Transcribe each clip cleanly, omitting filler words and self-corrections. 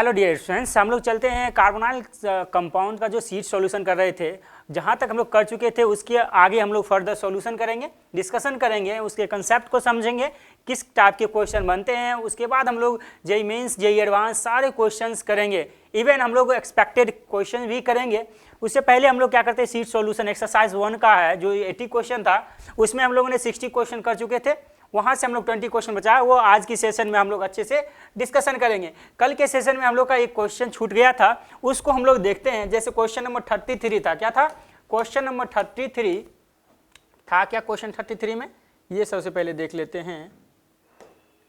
Hello dear students, हम लोग चलते हैं कार्बोनाइल कंपाउंड का जो सीट सॉल्यूशन कर रहे थे, जहाँ तक हम लोग कर चुके थे उसके आगे हम लोग फर्दर सॉल्यूशन करेंगे, डिस्कशन करेंगे, उसके कंसेप्ट को समझेंगे, किस टाइप के क्वेश्चन बनते हैं। उसके बाद हम लोग जेईई मेंस, जेईई एडवांस सारे क्वेश्चंस करेंगे, इवन हम लोग एक्सपेक्टेड क्वेश्चन भी करेंगे। उससे पहले हम लोग क्या करते हैं, सीट सॉल्यूशन एक्सरसाइज 1 का है जो 80 क्वेश्चन था, उसमें हम लोगों ने 60 क्वेश्चन कर चुके थे, वहाँ से हम लोग 20 क्वेश्चन बचा है, वो आज की सेशन में हम लोग अच्छे से डिस्कशन करेंगे। कल के सेशन में हम लोग का एक क्वेश्चन छूट गया था, उसको हम लोग देखते हैं। जैसे क्वेश्चन नंबर 33 था, क्या था क्वेश्चन नंबर 33 था, क्या क्वेश्चन 33 में, ये सबसे पहले देख लेते हैं।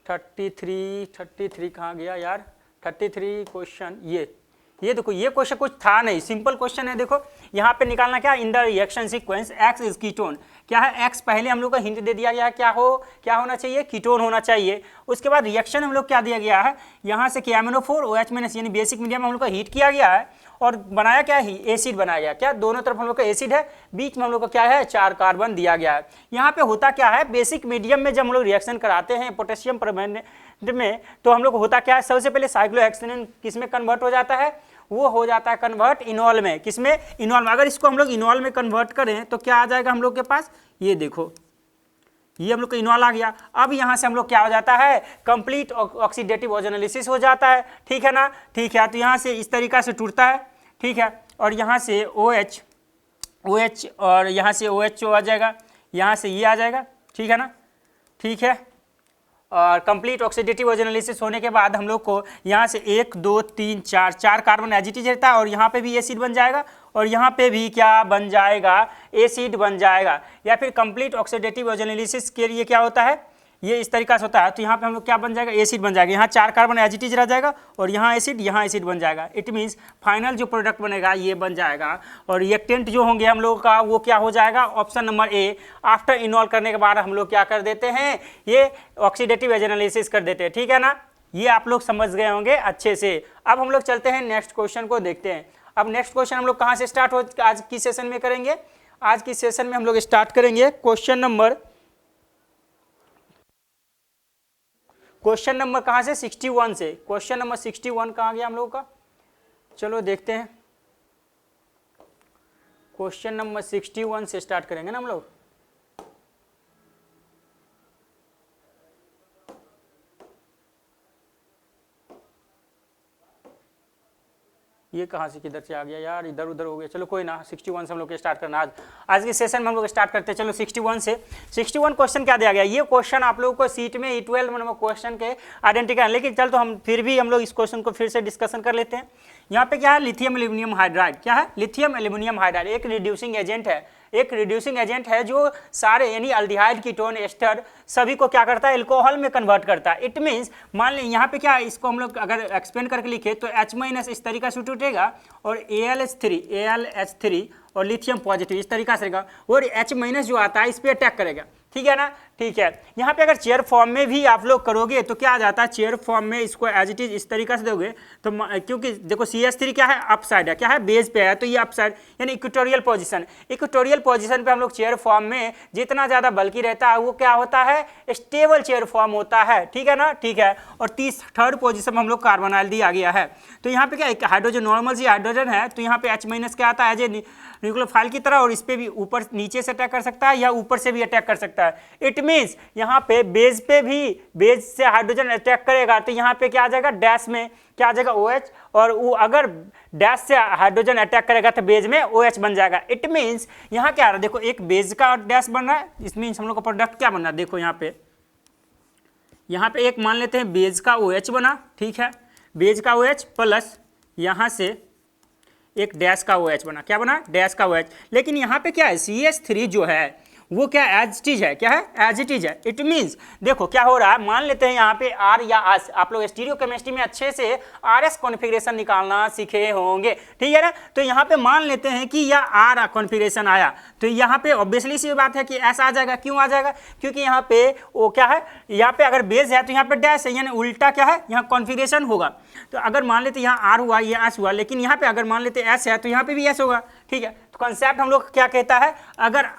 33 कहाँ गया यार, 33 क्वेश्चन, ये देखो, ये क्वेश्चन कुछ था नहीं, सिंपल क्वेश्चन है। देखो यहाँ पे निकालना क्या, in the reaction sequence x is ketone, क्या है एक्स, पहले हम लोग का हिंट दे दिया गया है, क्या होना चाहिए, कीटोन होना चाहिए। उसके बाद रिएक्शन हम लोग क्या दिया गया है, यहाँ से KMnO4 OH- यानी बेसिक मीडियम हम लोग का हीट किया गया है और बनाया क्या है, एसिड बनाया गया। क्या दोनों तरफ हम लोग का एसिड है, बीच में हम लोग का क्या है, 4 कार्बन दिया गया है। यहाँ पे होता क्या है, बेसिक मीडियम में जब हम लोग रिएक्शन कराते हैं पोटेशियम परमैंगनेट में, तो हम लोग होता क्या है, सबसे पहले साइक्लोहेक्सेन किस में कन्वर्ट हो जाता है, वो हो जाता है कन्वर्ट इनॉल में। किसमें, इनॉल में। अगर इसको हम लोग इनॉल में कन्वर्ट करें तो क्या आ जाएगा हम लोग के पास, ये देखो, ये हम लोग का इनॉल आ गया। अब यहाँ से हम लोग क्या हो जाता है, कंप्लीट ऑक्सीडेटिव ओजोनोलिसिस हो जाता है, ठीक है ना, ठीक है। तो यहाँ से इस तरीका से टूटता है, ठीक है, और यहाँ से OH और यहाँ से OHO आ जाएगा, यहाँ से ये आ जाएगा, ठीक है ना, ठीक है। और कंप्लीट ऑक्सीडेटिव ओजोनोलिसिस होने के बाद हम लोग को यहाँ से 1 2 3 4 कार्बन एज इट इज रहता है, और यहाँ पे भी एसिड बन जाएगा, और यहाँ पे भी क्या बन जाएगा, एसिड बन जाएगा। या फिर कंप्लीट ऑक्सीडेटिव ओजोनोलिसिस के लिए क्या होता है, ये इस तरीका से होता है। तो यहाँ पे हम लोग क्या बन जाएगा, एसिड बन जाएगा, यहाँ 4 कार्बन एज इट इज रह जाएगा, और यहाँ एसिड बन जाएगा। इट मीन्स फाइनल जो प्रोडक्ट बनेगा ये बन जाएगा। और रिएक्टेंट जो होंगे हम लोग का वो क्या हो जाएगा, ऑप्शन नंबर ए। आफ्टर इनॉल करने के बाद हम लोग क्या कर देते हैं, ये ऑक्सीडेटिव ओजोनोलिसिस कर देते हैं, ठीक है ना। ये आप लोग समझ गए होंगे अच्छे से। अब हम लोग चलते हैं नेक्स्ट क्वेश्चन को देखते हैं। अब नेक्स्ट क्वेश्चन हम लोग कहाँ से स्टार्ट हो, आज की सेशन में करेंगे। आज की सेशन में हम लोग स्टार्ट करेंगे क्वेश्चन नंबर कहाँ से, 61 से। क्वेश्चन नंबर 61 कहाँ गया हम लोगों का, चलो देखते हैं। क्वेश्चन नंबर 61 से स्टार्ट करेंगे ना हम लोग। ये कहाँ से किधर से आ गया यार, इधर उधर हो गया, चलो कोई ना। 61 से हम लोग स्टार्ट करना आज के सेशन में हम लोग स्टार्ट करते हैं। चलो 61 से 61 क्वेश्चन क्या दिया गया, ये क्वेश्चन आप लोगों को सीट में E12 नंबर क्वेश्चन के आइडेंटिटी, लेकिन चल तो हम फिर भी हम लोग इस क्वेश्चन को फिर से डिस्कशन कर लेते हैं। यहाँ पे क्या है, लिथियम एल्यूमिनियम हाइड्राइड, क्या है, लिथियम एल्यूमिनियम हाइड्राइड एक रिड्यूसिंग एजेंट है, एक रिड्यूसिंग एजेंट है जो सारे यानी अल्डिहाइड, कीटोन, एस्टर सभी को क्या करता है, अल्कोहल में कन्वर्ट करता है। इट मीन्स मान लें यहाँ पे क्या है, इसको हम लोग अगर एक्सपेंड करके लिखे तो H- इस तरीका से टूटेगा, और AlH3 और लिथियम पॉजिटिव इस तरीका से रहेगा, और H- जो आता है इस पर अटैक करेगा, ठीक है ना, ठीक है। यहाँ पे अगर चेयर फॉर्म में भी आप लोग करोगे तो क्या आ जाता है, चेयर फॉर्म में इसको एज इट इज इस तरीका से दोगे तो क्योंकि देखो CH3 क्या है, अपसाइड है, क्या है, बेस पे है, तो ये अपसाइड यानी इक्वेटोरियल पोजीशन पे हम लोग चेयर फॉर्म में जितना ज़्यादा बल्कि रहता है वो क्या होता है, स्टेबल चेयर फॉर्म होता है, ठीक है ना, ठीक है। और थर्ड पोजीशन में हम लोग कार्बोनाइल दिया गया है। तो यहाँ पे क्या एक हाइड्रोजन, नॉर्मल सी हाइड्रोजन है, तो यहाँ पे H- क्या आता है, एज ए न्यूक्लियोफाइल की तरह, और इस पे भी ऊपर नीचे से अटैक कर सकता है या ऊपर से भी अटैक कर सकता है। इट मीन्स यहाँ पे बेस से हाइड्रोजन अटैक करेगा तो यहाँ पे क्या आ जाएगा, डैश में क्या आ जाएगा, OH, और वो अगर डैश से हाइड्रोजन अटैक करेगा तो बेस में OH बन जाएगा। इट मीन्स यहाँ क्या आ रहा है, देखो एक बेस का डैश बन रहा है, इस मीन्स हम लोग का प्रोडक्ट क्या बन रहा है, देखो यहाँ पे एक मान लेते हैं बेस का OH बना, ठीक है, बेस का OH प्लस यहाँ से एक डैश का OH बना, क्या बना, डैश का OH। लेकिन यहाँ पे क्या है, CH3 जो है वो क्या एज इट इज है, क्या है, एज इट इज है। इट मीन्स देखो क्या हो रहा है, मान लेते हैं यहाँ पे R या S, आप लोग स्टीरियो केमिस्ट्री में अच्छे से RS कॉन्फ़िगरेशन निकालना सीखे होंगे, ठीक है ना। तो यहाँ पे मान लेते हैं कि यह R कॉन्फ़िगरेशन आया, तो यहाँ पे ऑब्वियसली सी बात है कि S आ जाएगा। क्यों आ जाएगा, क्योंकि यहाँ पे वो क्या है, यहाँ पे अगर बेस है तो यहाँ पे डैश है, यानी उल्टा क्या है, यहाँ कॉन्फ़िगरेशन होगा। तो अगर मान लेते यहाँ R हुआ, ये S हुआ, लेकिन यहाँ पे अगर मान लेते S है तो यहाँ पे भी S होगा, ठीक है। तो कॉन्सेप्ट हम लोग क्या कहता है, अगर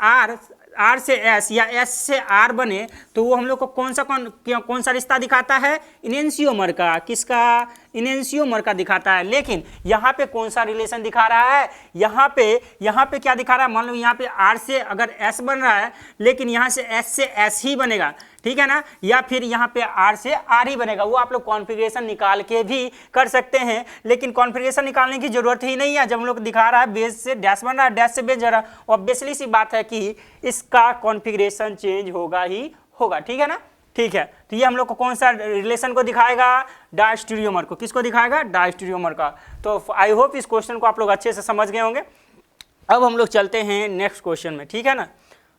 R से S या S से R बने तो वो हम लोग को कौन सा रिश्ता दिखाता है, इनेंशियोमर का, किसका, इनेंशियोमर का दिखाता है। लेकिन यहाँ पे कौन सा रिलेशन दिखा रहा है, यहाँ पे क्या दिखा रहा है, मान लो यहाँ पे R से अगर S बन रहा है, लेकिन यहाँ से S से S ही बनेगा, ठीक है ना, या फिर यहाँ पे R से R ही बनेगा। वो आप लोग कॉन्फ़िगरेशन निकाल के भी कर सकते हैं, लेकिन कॉन्फ़िगरेशन निकालने की जरूरत ही नहीं है। जब हम लोग दिखा रहा है बेस से डैश बन रहा है, डैश से बेस जा रहा है, ऑब्वियसली सी बात है कि इसका कॉन्फ़िगरेशन चेंज होगा ही होगा, ठीक है ना। ठीक है, तो ये हम लोग को कौन सा रिलेशन को दिखाएगा, डायस्टेरियोमर को। किसको दिखाएगा, डायस्टेरियोमर का। तो आई होप इस क्वेश्चन को आप लोग अच्छे से समझ गए होंगे। अब हम लोग चलते हैं नेक्स्ट क्वेश्चन में, ठीक है ना।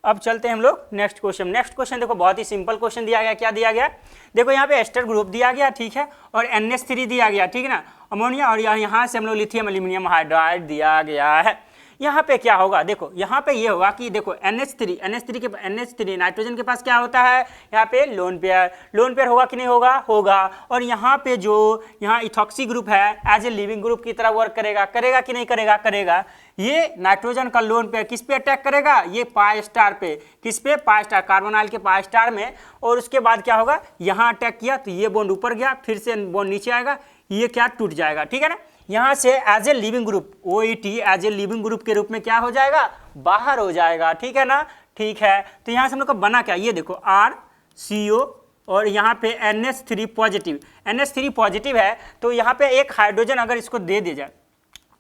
अब चलते हैं हम लोग नेक्स्ट क्वेश्चन। नेक्स्ट क्वेश्चन देखो बहुत ही सिंपल क्वेश्चन दिया गया। क्या दिया गया, देखो यहाँ पे एस्टर ग्रुप दिया गया, ठीक है, और NH3 दिया गया, ठीक है ना, अमोनिया, और यहाँ से हम लोग लिथियम एल्यूमिनियम हाइड्राइड दिया गया है। यहाँ पे क्या होगा, देखो यहाँ पे ये होगा कि देखो NH3 नाइट्रोजन के पास क्या होता है, यहाँ पे लोन पेयर होगा कि नहीं होगा, होगा। और यहाँ पे जो यहाँ इथॉक्सी ग्रुप है एज ए लिविंग ग्रुप की तरह वर्क करेगा कि नहीं करेगा। ये नाइट्रोजन का लोन पेयर किस पे अटैक करेगा, ये पाई स्टार पे, किस पे, पाई स्टार, कार्बोनाइल के पाई स्टार में। और उसके बाद क्या होगा, यहाँ अटैक किया तो ये बॉन्ड ऊपर गया, फिर से बॉन्ड नीचे आएगा, ये क्या टूट जाएगा, ठीक है ना। यहाँ से as a leaving group OET as a leaving group के रूप में क्या हो जाएगा, बाहर हो जाएगा, ठीक है ना। ठीक है, तो यहाँ से हम लोग का बना क्या, ये देखो RCO और यहाँ पे NH3 पॉजिटिव है। तो यहाँ पे एक हाइड्रोजन अगर इसको दे दिया जाए,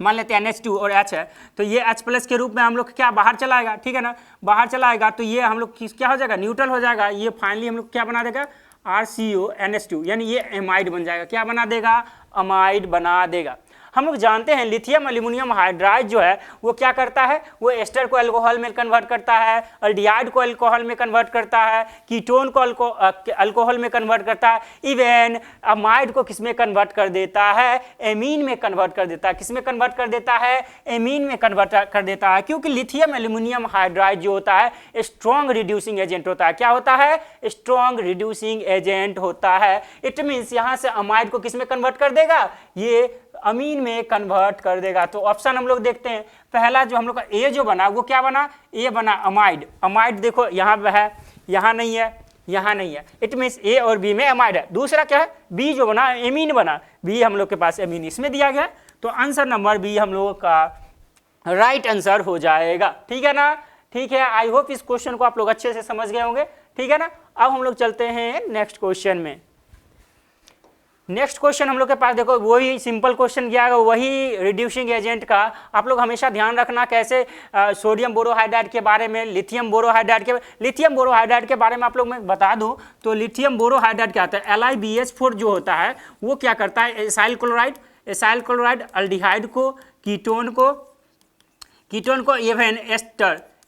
मान लेते हैं NH2 और H है, तो ये H+ के रूप में हम लोग क्या बाहर चला आएगा, ठीक है ना, बाहर चला आएगा। तो ये हम लोग क्या हो जाएगा, न्यूट्रल हो जाएगा। ये फाइनली हम लोग क्या बना देगा, RCO NH2, यानी ये एमाइड बन जाएगा। क्या बना देगा, अमाइड बना देगा। हम लोग जानते हैं लिथियम एल्यूमिनियम हाइड्राइड जो है वो क्या करता है, वो एस्टर को अल्कोहल में कन्वर्ट करता है, अल्डिहाइड को अल्कोहल में कन्वर्ट करता है, कीटोन को अल्कोहल में कन्वर्ट करता है, इवन अमाइड को किस में कन्वर्ट कर देता है, एमीन में कन्वर्ट कर देता है। किस में कन्वर्ट कर देता है, एमीन में कन्वर्ट कर देता है। क्योंकि लिथियम एल्यूमिनियम हाइड्राइड जो होता है स्ट्रॉन्ग रिड्यूसिंग एजेंट होता है। क्या होता है, स्ट्रॉन्ग रिड्यूसिंग एजेंट होता है। इट मीन्स यहाँ से अमाइड को किस में कन्वर्ट कर देगा, ये अमीन में कन्वर्ट कर देगा। तो ऑप्शन हम लोग देखते हैं, पहला जो हम लोग का ए जो बना वो क्या बना, ए बना अमाइड। देखो यहाँ पे है, यहाँ नहीं है, यहाँ नहीं है, इट मीन्स ए और बी में अमाइड है। दूसरा क्या है, बी जो बना एमीन बना, बी हम लोग के पास एमीन इसमें दिया गया। तो आंसर नंबर बी हम लोगों का राइट आंसर हो जाएगा, ठीक है ना। ठीक है, आई होप इस क्वेश्चन को आप लोग अच्छे से समझ गए होंगे, ठीक है ना। अब हम लोग चलते हैं नेक्स्ट क्वेश्चन में। नेक्स्ट क्वेश्चन हम लोग के पास देखो वही सिंपल क्वेश्चन किया है, वही रिड्यूसिंग एजेंट का। आप लोग हमेशा ध्यान रखना कैसे सोडियम बोरोहाइड्राइड के बारे में, लिथियम बोरोहाइड्राइड के बारे में आप लोग मैं बता दूं तो लिथियम बोरोहाइड्राइड क्या होता है, LiBH4 जो होता है वो क्या करता है, एसाइल क्लोराइड अल्डिहाइड को, कीटोन को इवन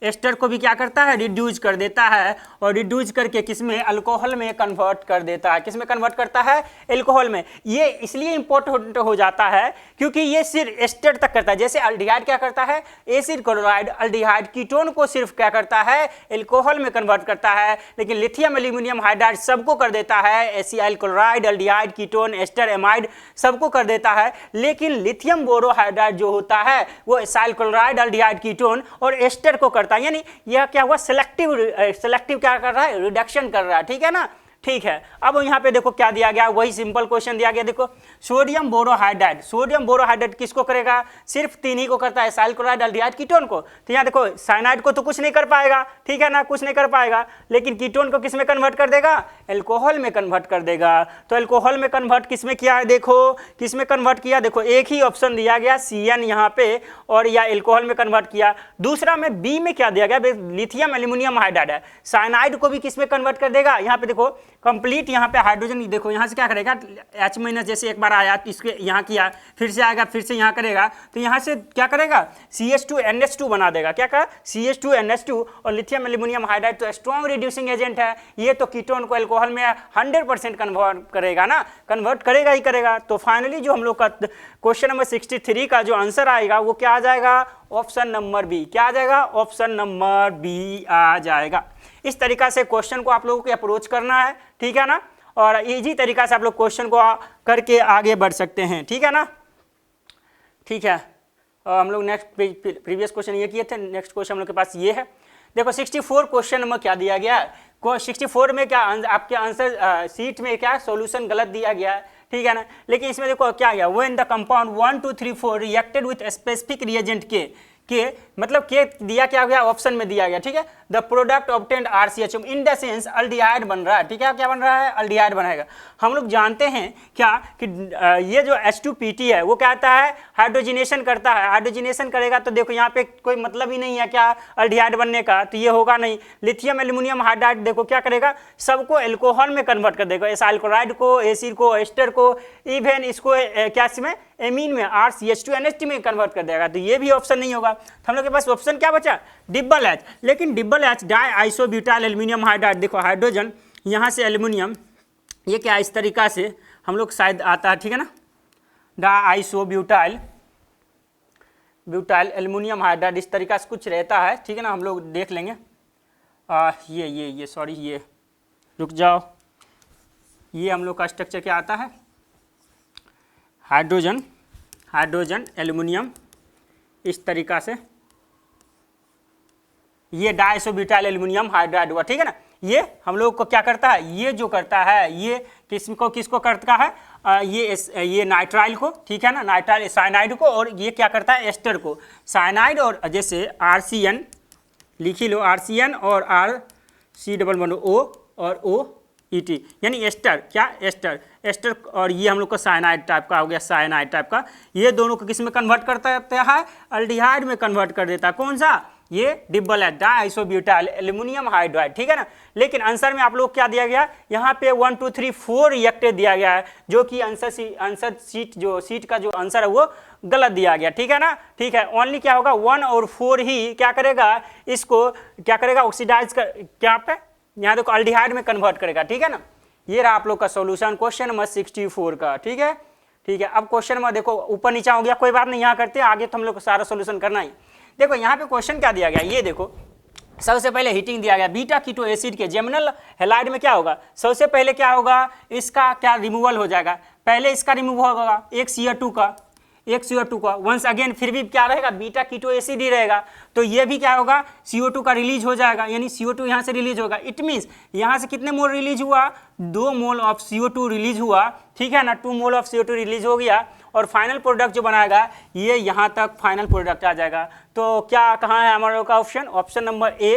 एस्टर को भी क्या करता है, रिड्यूस कर देता है। और रिड्यूस करके किसमें, अल्कोहल में कन्वर्ट कर देता है। किसमें कन्वर्ट करता है, अल्कोहल में। ये इसलिए इंपॉर्टेंट हो जाता है क्योंकि ये सिर्फ एस्टर तक करता है। जैसे अल्डिहाइड क्या करता है, एसिड क्लोराइड अल्डिहाइड कीटोन को सिर्फ क्या करता है, अल्कोहल में कन्वर्ट करता है। लेकिन लिथियम एल्यूमिनियम हाइड्राइड सबको कर देता है, acid chloride aldehyde ketone ester amide सबको कर देता है। लेकिन लिथियम बोरोहाइड्राइड जो होता है वो एसिड क्लोराइड अल्डिहाइड कीटोन और एस्टर को करता है। यानी यह क्या हुआ, सेलेक्टिव क्या कर रहा है, रिडक्शन कर रहा है, ठीक है ना। ठीक है, अब यहाँ पे देखो क्या दिया गया, वही सिंपल क्वेश्चन दिया गया। देखो सोडियम बोरोहाइड्राइड किसको करेगा, सिर्फ 3 ही को करता है, एसाइल क्लोराइड अल्डिहाइड कीटोन को। तो यहाँ देखो साइनाइड को तो कुछ नहीं कर पाएगा, ठीक है ना, कुछ नहीं कर पाएगा। लेकिन कीटोन को किस में कन्वर्ट कर देगा, अल्कोहल में कन्वर्ट कर देगा। तो अल्कोहल में कन्वर्ट किस में किया है, देखो किस में कन्वर्ट किया, देखो एक ही ऑप्शन दिया गया CN यहाँ पे, और या अल्कोहल में कन्वर्ट किया। दूसरा में बी में क्या दिया गया, लिथियम एल्यूमिनियम हाइड्राइड है, साइनाइड को भी किस में कन्वर्ट कर देगा। यहाँ पे देखो कंप्लीट, यहाँ पे हाइड्रोजन देखो यहाँ से क्या करेगा, H- जैसे एक बार आया इसके यहाँ किया, फिर से आएगा, फिर से यहाँ करेगा, तो यहाँ से क्या करेगा, CH2NH2 बना देगा। क्या कहा, CH2NH2। और लिथियम एल्यूमिनियम हाइड्राइड तो स्ट्रॉन्ग रिड्यूसिंग एजेंट है, ये तो कीटोन को अल्कोहल में 100% कन्वर्ट करेगा ना, कन्वर्ट करेगा ही करेगा। तो फाइनली जो हम लोग का क्वेश्चन नंबर 63 का जो आंसर आएगा वो क्या आ जाएगा, ऑप्शन नंबर बी। क्या आ जाएगा, ऑप्शन नंबर बी आ जाएगा। इस तरीका से क्वेश्चन को आप लोगों को अप्रोच करना है, ठीक है ना, और इजी तरीका से आप लोग क्वेश्चन को करके आगे बढ़ सकते हैं, ठीक है ना। ठीक है, हम लोग नेक्स्ट प्रीवियस क्वेश्चन ये किए थे, नेक्स्ट क्वेश्चन हम लोग के पास ये है। देखो 64 क्वेश्चन नंबर क्या दिया गया है, 64 में क्या आपके आंसर सीट में क्या सॉल्यूशन गलत दिया गया है, ठीक है ना। लेकिन इसमें देखो क्या गया, when the compound 1 2 3 4 reacted with specific reagent के मतलब के दिया क्या गया, ऑप्शन में दिया गया, ठीक है। The product obtained RCHO in the sense aldehyde बन रहा है, ठीक है। क्या बन रहा है, अल्डिहाइड बनाएगा। हम लोग जानते हैं क्या कि ये जो H2PT है वो क्या आता है, हाइड्रोजिनेशन करता है। हाइड्रोजिनेशन करेगा तो देखो यहाँ पे कोई मतलब ही नहीं है क्या अल्डिहाइड बनने का, तो ये होगा नहीं। लिथियम एल्यूमिनियम हाइड्राइड देखो क्या करेगा, सबको एल्कोहल में कन्वर्ट कर देगा, इस अल्कोहाइड को, एसिड को, एस्टर को, इवन इसको क्या में एमीन में RCH2NH2 में कन्वर्ट कर देगा, तो ये भी ऑप्शन नहीं होगा। तो हम लोग के पास ऑप्शन क्या बचा, डिबल H। लेकिन डिबल H die isobutyl aluminium hydride, देखो हाइड्रोजन यहाँ से एल्यूमिनियम, ये क्या इस तरीका से हम लोग शायद आता है, ठीक है ना, डाई आइसोब्यूटाइल एल्यूमिनियम हाइड्राइड इस तरीका से कुछ रहता है, ठीक है ना। हम लोग देख लेंगे। ये सॉरी, ये रुक जाओ, ये हम लोग का स्ट्रक्चर क्या आता है, हाइड्रोजन एल्यूमिनियम इस तरीका से, ये डाइसोब्यूटाइल एल्यूमिनियम हाइड्राइड हुआ, ठीक है ना। ये हम लोग को क्या करता है, ये जो करता है ये किसको करता है, ये नाइट्राइल को, ठीक है ना, नाइट्राइल साइनाइड को, और ये क्या करता है, एस्टर को। साइनाइड और जैसे RCN लिख ही लो, RCN और RC=O और OET यानी एस्टर, क्या एस्टर और ये हम लोग का साइनाइड टाइप का हो गया, साइनाइड टाइप का। ये दोनों को किस में कन्वर्ट करता है, अल्डिहाइड में कन्वर्ट कर देता है। कौन सा, ये डिबल H डाइसोब्यूटाइल एल्यूमिनियम हाइड्राइड, ठीक है ना। लेकिन आंसर में आप लोग क्या दिया गया, यहाँ पे 1 2 3 4 रिएक्टेड दिया गया है, जो कि आंसर सीट का जो आंसर है वो गलत दिया गया, ठीक है ना। ठीक है, ओनली क्या होगा 1 और 4 ही क्या करेगा, इसको क्या करेगा, ऑक्सीडाइज कर, क्या पे यहाँ देखो अल्डिहाइड में कन्वर्ट करेगा, ठीक है ना। ये रहा आप लोग का सॉल्यूशन क्वेश्चन नंबर 64 का, ठीक है। अब क्वेश्चन में देखो ऊपर नीचा हो गया, कोई बात नहीं, यहाँ करते हैं आगे, तो हम लोग को सारा सॉल्यूशन करना ही। देखो यहाँ पे क्वेश्चन क्या दिया गया, ये देखो सबसे पहले हीटिंग दिया गया बीटा कीटो एसिड के जेमिनल हैलाइड में क्या होगा, सबसे पहले क्या होगा, इसका क्या रिमूवल हो जाएगा, पहले इसका रिमूव होगा एक CO2 का वंस अगेन, फिर भी क्या रहेगा, बीटा कीटो एसिड ही रहेगा, तो ये भी क्या होगा, CO2 का रिलीज हो जाएगा, यानी CO2 यहाँ से रिलीज होगा। इट मीन्स यहाँ से कितने मोल रिलीज हुआ, 2 मोल ऑफ CO2 रिलीज हुआ, ठीक है ना, 2 मोल ऑफ CO2 रिलीज हो गया, और फाइनल प्रोडक्ट जो बनाएगा ये यहाँ तक फाइनल प्रोडक्ट आ जाएगा। तो क्या कहाँ है हमारे लोग का ऑप्शन नंबर A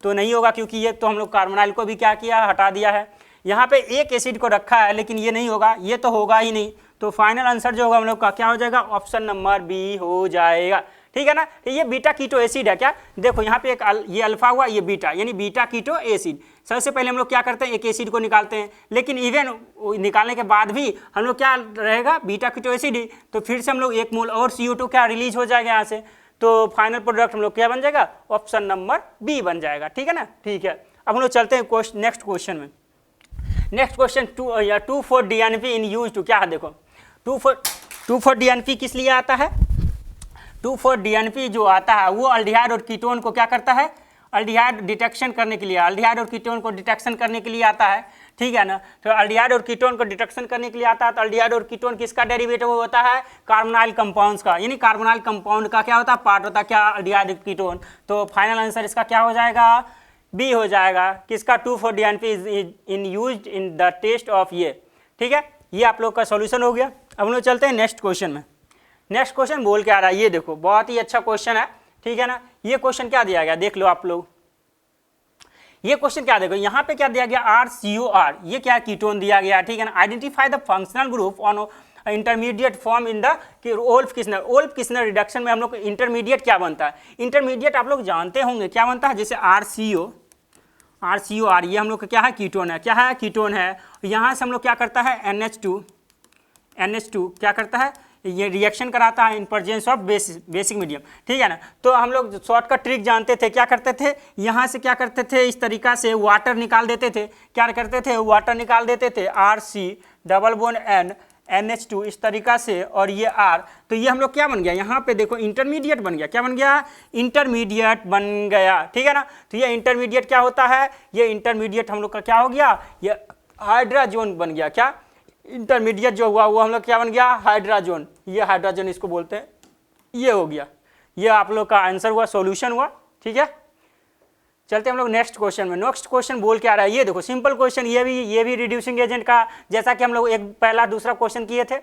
तो नहीं होगा, क्योंकि ये तो हम लोग कार्बोनाइल को भी क्या किया, हटा दिया है। यहाँ पे एक एसिड को रखा है, लेकिन ये नहीं होगा, ये तो होगा ही नहीं, तो फाइनल आंसर जो होगा हम लोग का क्या हो जाएगा, ऑप्शन नंबर B हो जाएगा, ठीक है ना। ये बीटा कीटो एसिड है क्या, देखो यहाँ पे एक ये अल्फा हुआ, ये बीटा, यानी बीटा कीटो एसिड। सबसे पहले हम लोग क्या करते हैं, एक एसिड को निकालते हैं, लेकिन इवन निकालने के बाद भी हम लोग क्या रहेगा, बीटा कीटो एसिड ही, तो फिर से हम लोग 1 मोल और CO2 क्या रिलीज हो जाएगा यहाँ से, तो फाइनल प्रोडक्ट हम लोग क्या बन जाएगा, ऑप्शन नंबर B बन जाएगा, ठीक है ना। ठीक है, अब हम लोग चलते हैं नेक्स्ट क्वेश्चन में। Next question 2,4-DNP in use to, क्या है देखो 2,4-DNP किस लिए आता है, 2,4-DNP जो आता है वो अल्डिहाइड और कीटोन को क्या करता है, अल्डिहाइड डिटेक्शन करने के लिए, अल्डिहाइड और कीटोन को डिटेक्शन करने के लिए आता है, ठीक है ना। तो अल्डिहाइड और कीटोन को डिटेक्शन करने के लिए आता है, तो अल्डिहाइड और कीटोन किसका डेरिवेटिव होता है, कार्बोनाइल कंपाउंड्स का, यानी कार्बोनाइल कंपाउंड का क्या होता है, पार्ट होता है क्या, अल्डिहाइड और कीटोन। तो फाइनल आंसर इसका क्या हो जाएगा, B हो जाएगा, किसका 2,4-DNP in used in the test of ये, ठीक है। ये आप लोग का सॉल्यूशन हो गया। अब हम लोग चलते हैं नेक्स्ट क्वेश्चन में। नेक्स्ट क्वेश्चन बोल के आ रहा है, ये देखो बहुत ही अच्छा क्वेश्चन है, ठीक है ना। ये क्वेश्चन क्या दिया गया देख लो आप लोग, ये क्वेश्चन क्या देखो, यहाँ पे क्या दिया गया, RCOR, ये क्या कीटोन दिया गया, ठीक है ना। Identify the functional group on intermediate form in the Wolff Kishner reduction में हम लोग इंटरमीडिएट क्या बनता है, इंटरमीडिएट आप लोग जानते होंगे क्या बनता है, जैसे RCOR ये हम लोग का क्या है, कीटोन है, क्या है, कीटोन है। यहाँ से हम लोग क्या करता है, NH2 क्या करता है, ये रिएक्शन कराता है in presence of basic medium, ठीक है ना। तो हम लोग शॉर्टकट ट्रिक जानते थे, क्या करते थे, यहाँ से क्या करते थे, इस तरीका से वाटर निकाल देते थे, क्या करते थे, वाटर निकाल देते थे, RC=N NH2 इस तरीका से, और ये R, तो ये हम लोग क्या बन गया, यहाँ पे देखो इंटरमीडिएट बन गया, क्या बन गया, इंटरमीडिएट बन गया, ठीक है ना। तो ये इंटरमीडिएट क्या होता है, ये इंटरमीडिएट हम लोग का क्या हो गया, ये हाइड्राजोन बन गया, क्या इंटरमीडिएट जो हुआ वो हम लोग क्या बन गया, हाइड्राजोन, ये हाइड्राजोन इसको बोलते हैं, ये हो गया, ये आप लोग का आंसर हुआ, सॉल्यूशन हुआ, ठीक है। चलते हम लोग नेक्स्ट क्वेश्चन में। नेक्स्ट क्वेश्चन बोल के आ रहा है, ये देखो सिंपल क्वेश्चन, ये भी रिड्यूसिंग एजेंट का जैसा कि हम लोग एक पहला दूसरा क्वेश्चन किए थे।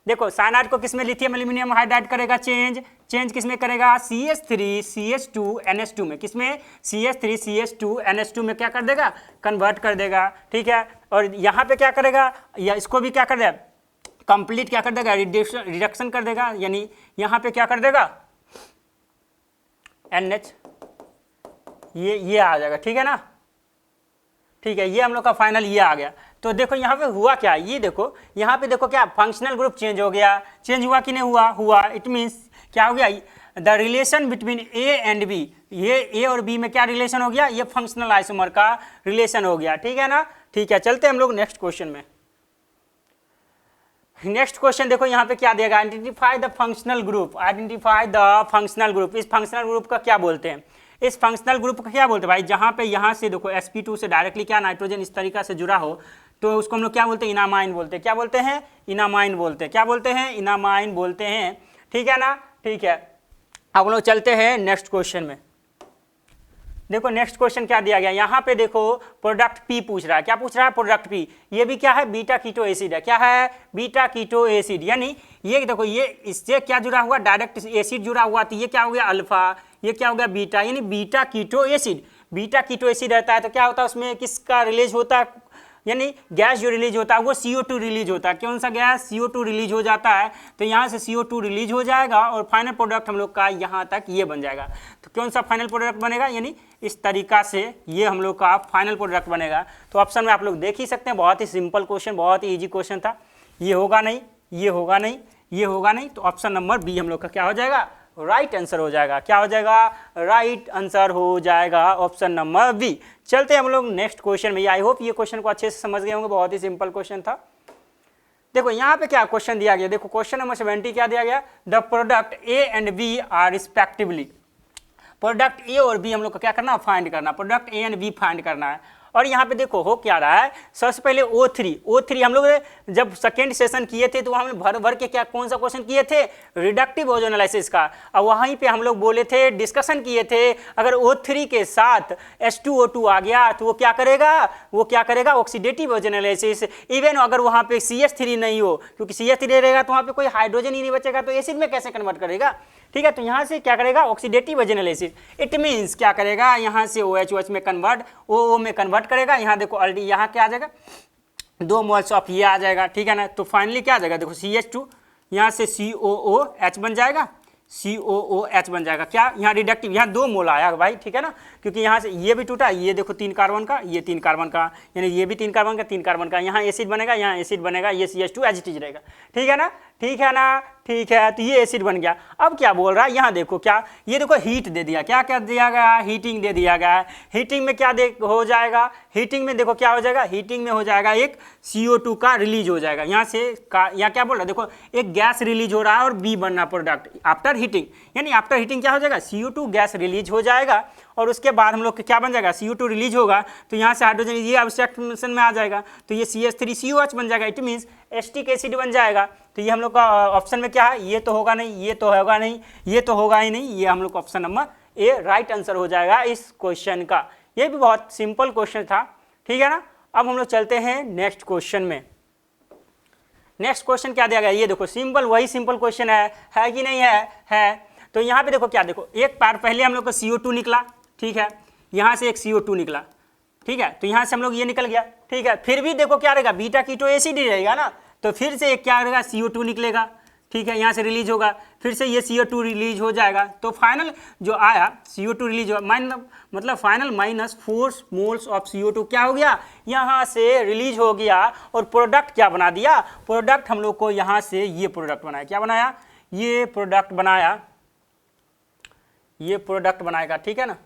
देखो साइनाइड को किसमें लिथियम एल्यूमिनियम हाइड्राइड करेगा, चेंज किसमें करेगा, CH3CH2NH2 में, किसमें CH3CH2NH2 में क्या कर देगा, कन्वर्ट कर देगा, ठीक है। और यहाँ पे क्या करेगा, या इसको भी क्या कर देगा, कंप्लीट क्या कर देगा, रिडक्शन कर देगा, यानी यहाँ पे क्या कर देगा NH, ये आ जाएगा, ठीक है ना, ठीक है। ये हम लोग का फाइनल ये आ गया। तो देखो यहाँ पे हुआ क्या, ये देखो यहाँ पे देखो क्या फंक्शनल ग्रुप चेंज हो गया, चेंज हुआ कि नहीं हुआ। इट मीन्स क्या हो गया, the relation between A and B, ये ए और बी में क्या रिलेशन हो गया, ये फंक्शनल आइसोमर का रिलेशन हो गया, ठीक है ना, ठीक है। चलते हम लोग नेक्स्ट क्वेश्चन में। नेक्स्ट क्वेश्चन देखो यहाँ पे क्या देगा, identify the functional group, identify the functional group. इस फंक्शनल ग्रुप का क्या बोलते हैं, इस फंक्शनल ग्रुप का क्या बोलते हैं भाई, जहाँ पे यहाँ से देखो sp2 से डायरेक्टली क्या नाइट्रोजन इस तरीका से जुड़ा हो तो उसको हम लोग क्या बोलते हैं, इनामाइन बोलते हैं। क्या बोलते हैं, इनामाइन बोलते हैं। क्या बोलते हैं, इनामाइन बोलते हैं, ठीक है ना, ठीक है। अब हम लोग चलते हैं नेक्स्ट क्वेश्चन में। देखो नेक्स्ट क्वेश्चन क्या दिया गया, यहाँ पे देखो प्रोडक्ट पी पूछ रहा है। क्या पूछ रहा है, प्रोडक्ट पी। ये भी क्या है, बीटा कीटो एसिड है। क्या है, बीटा कीटो एसिड, यानी ये देखो ये इससे क्या जुड़ा हुआ, डायरेक्ट एसिड जुड़ा हुआ, तो ये क्या हो गया अल्फा, ये क्या हो गया बीटा, यानी beta keto acid. Beta keto acid रहता है तो क्या होता है, उसमें किसका रिलीज होता है, यानी गैस जो रिलीज होता है वो CO2 रिलीज होता है। कौन सा गैस, CO2 रिलीज हो जाता है, तो यहाँ से CO2 रिलीज हो जाएगा और फाइनल प्रोडक्ट हम लोग का यहाँ तक ये बन जाएगा। तो कौन सा फाइनल प्रोडक्ट बनेगा, यानी इस तरीका से ये हम लोग का फाइनल प्रोडक्ट बनेगा। तो ऑप्शन में आप लोग देख ही सकते हैं, बहुत ही सिंपल क्वेश्चन, बहुत ही ईजी क्वेश्चन था। ये होगा नहीं, ये होगा नहीं, ये होगा नहीं, तो ऑप्शन नंबर बी हम लोग का क्या हो जाएगा, राइट आंसर हो जाएगा। क्या हो जाएगा, राइट आंसर हो जाएगा, ऑप्शन नंबर बी। चलते हम लोग नेक्स्ट क्वेश्चन में। आई होप ये क्वेश्चन को अच्छे से समझ गए होंगे, बहुत ही सिंपल क्वेश्चन था। देखो यहाँ पे क्या क्वेश्चन दिया गया, देखो क्वेश्चन नंबर 70 क्या दिया गया, the product A and B are respectively. Product A और बी हम लोग को क्या करना, फाइंड करना, product A and B find करना है। और यहाँ पे देखो हो क्या रहा है, सबसे पहले O3 हम लोग जब सेकेंड सेशन किए थे तो हम भर भर के क्या कौन सा क्वेश्चन किए थे, रिडक्टिव ओजोनलाइसिस का। और वहीं पे हम लोग बोले थे, डिस्कशन किए थे, अगर O3 के साथ H2O2 आ गया तो वो क्या करेगा, ऑक्सीडेटिव ओजोनलाइसिस। इवन अगर वहाँ पे CH3 नहीं हो, क्योंकि CH3 रहेगा तो वहाँ पे कोई हाइड्रोजन ही नहीं बचेगा, तो एसिड में कैसे कन्वर्ट करेगा, ठीक है। तो यहाँ से क्या करेगा, ऑक्सीडेटिव ओजोनलाइसिस। इट मीन्स क्या करेगा, यहाँ से OH में कन्वर्ट, OO में कन्वर्ट करेगा। यहाँ देखो ऑलरेडी यहाँ क्या आ जाएगा, 2 मोल्स ऑफ ये आ जाएगा, ठीक है ना। तो फाइनली क्या आ जाएगा, देखो CH2 यहाँ से COOH बन जाएगा, COOH बन जाएगा। क्या यहाँ रिडक्टिव, यहाँ 2 मोल आया भाई, ठीक है ना, क्योंकि यहाँ से ये भी टूटा, ये देखो 3 कार्बन का, ये 3 कार्बन का, यानी ये भी 3 कार्बन का, 3 कार्बन का, यहाँ एसिड बनेगा, यहाँ एसिड बनेगा, ये CH2 एज इट इज रहेगा, ठीक है ना, ठीक है ना, ठीक है। तो ये एसिड बन गया। अब क्या बोल रहा है, यहाँ देखो क्या, ये देखो हीट दे दिया, क्या क्या दिया गया, हीटिंग दे दिया गया है। हीटिंग में क्या हो जाएगा, हीटिंग में देखो क्या हो जाएगा, हीटिंग में हो जाएगा एक CO2 का रिलीज हो जाएगा यहाँ से, यहाँ क्या बोल रहा है, देखो एक गैस रिलीज हो रहा है और बी बनना प्रोडक्ट आफ्टर हीटिंग, यानी आफ्टर हीटिंग क्या हो जाएगा, CO2 गैस रिलीज हो जाएगा और उसके बाद हम लोग क्या बन जाएगा, CO2 रिलीज होगा तो यहाँ से हाइड्रोजन ये एब्स्ट्रैक्शन में आ जाएगा, तो ये CH3COH बन जाएगा। इट मीन्स एस्टिक एसिड बन जाएगा। तो ये हम लोग का ऑप्शन में क्या है, ये तो होगा नहीं, ये तो होगा नहीं, ये तो होगा ही नहीं, ये हम लोग का option number A right answer हो जाएगा इस क्वेश्चन का। ये भी बहुत सिंपल क्वेश्चन था, ठीक है ना। अब हम लोग चलते हैं नेक्स्ट क्वेश्चन में। नेक्स्ट क्वेश्चन क्या दिया गया, ये देखो सिंपल, वही सिंपल क्वेश्चन है कि नहीं है। तो यहाँ पे देखो क्या, देखो एक बार पहले हम लोग को CO2 निकला, ठीक है, यहाँ से एक CO2 निकला, ठीक है, तो यहाँ से हम लोग ये निकल गया, ठीक है। फिर भी देखो क्या रहेगा, बीटा कीटो एसिड ही रहेगा ना, तो फिर से एक क्या रहेगा, CO2 निकलेगा, ठीक है, यहाँ से रिलीज होगा, फिर से ये CO2 रिलीज हो जाएगा। तो फाइनल जो आया CO2 रिलीज हो, मतलब फाइनल -4 मोल्स ऑफ CO2 क्या हो गया, यहाँ से रिलीज हो गया। और प्रोडक्ट क्या बना दिया, प्रोडक्ट हम लोग को यहाँ से ये प्रोडक्ट बनाया, क्या बनाया, ये प्रोडक्ट बनाया, ये प्रोडक्ट बनाएगा, ठीक है ना,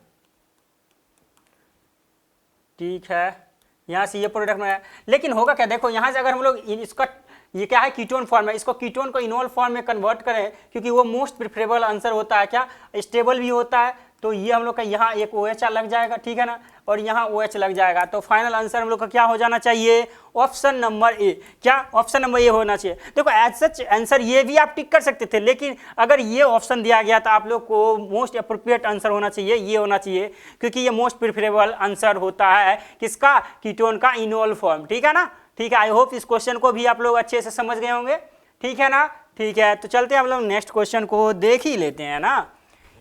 ठीक है, यहाँ से ये प्रोडक्ट बनाया। लेकिन होगा क्या, देखो यहाँ से अगर हम लोग इसका, ये क्या है कीटोन फॉर्म है, इसको कीटोन को इनोल फॉर्म में कन्वर्ट करें, क्योंकि वो मोस्ट प्रिफरेबल आंसर होता है, क्या स्टेबल भी होता है, तो ये हम लोग का यहाँ एक OH लग जाएगा, ठीक है ना, और यहाँ OH लग जाएगा। तो फाइनल आंसर हम लोग का क्या हो जाना चाहिए, ऑप्शन नंबर ए। क्या ऑप्शन नंबर ए होना चाहिए। देखो एज सच आंसर ये भी आप टिक कर सकते थे, लेकिन अगर ये ऑप्शन दिया गया तो आप लोग को मोस्ट अप्रोप्रिएट आंसर होना चाहिए ये होना चाहिए, क्योंकि ये मोस्ट प्रिफरेबल आंसर होता है किसका, कीटोन का इनोल फॉर्म, ठीक है ना। ठीक है, आई होप इस क्वेश्चन को भी आप लोग अच्छे से समझ गए होंगे, ठीक है ना। ठीक है, तो चलते हैं हम लोग नेक्स्ट क्वेश्चन को देख ही लेते हैं ना।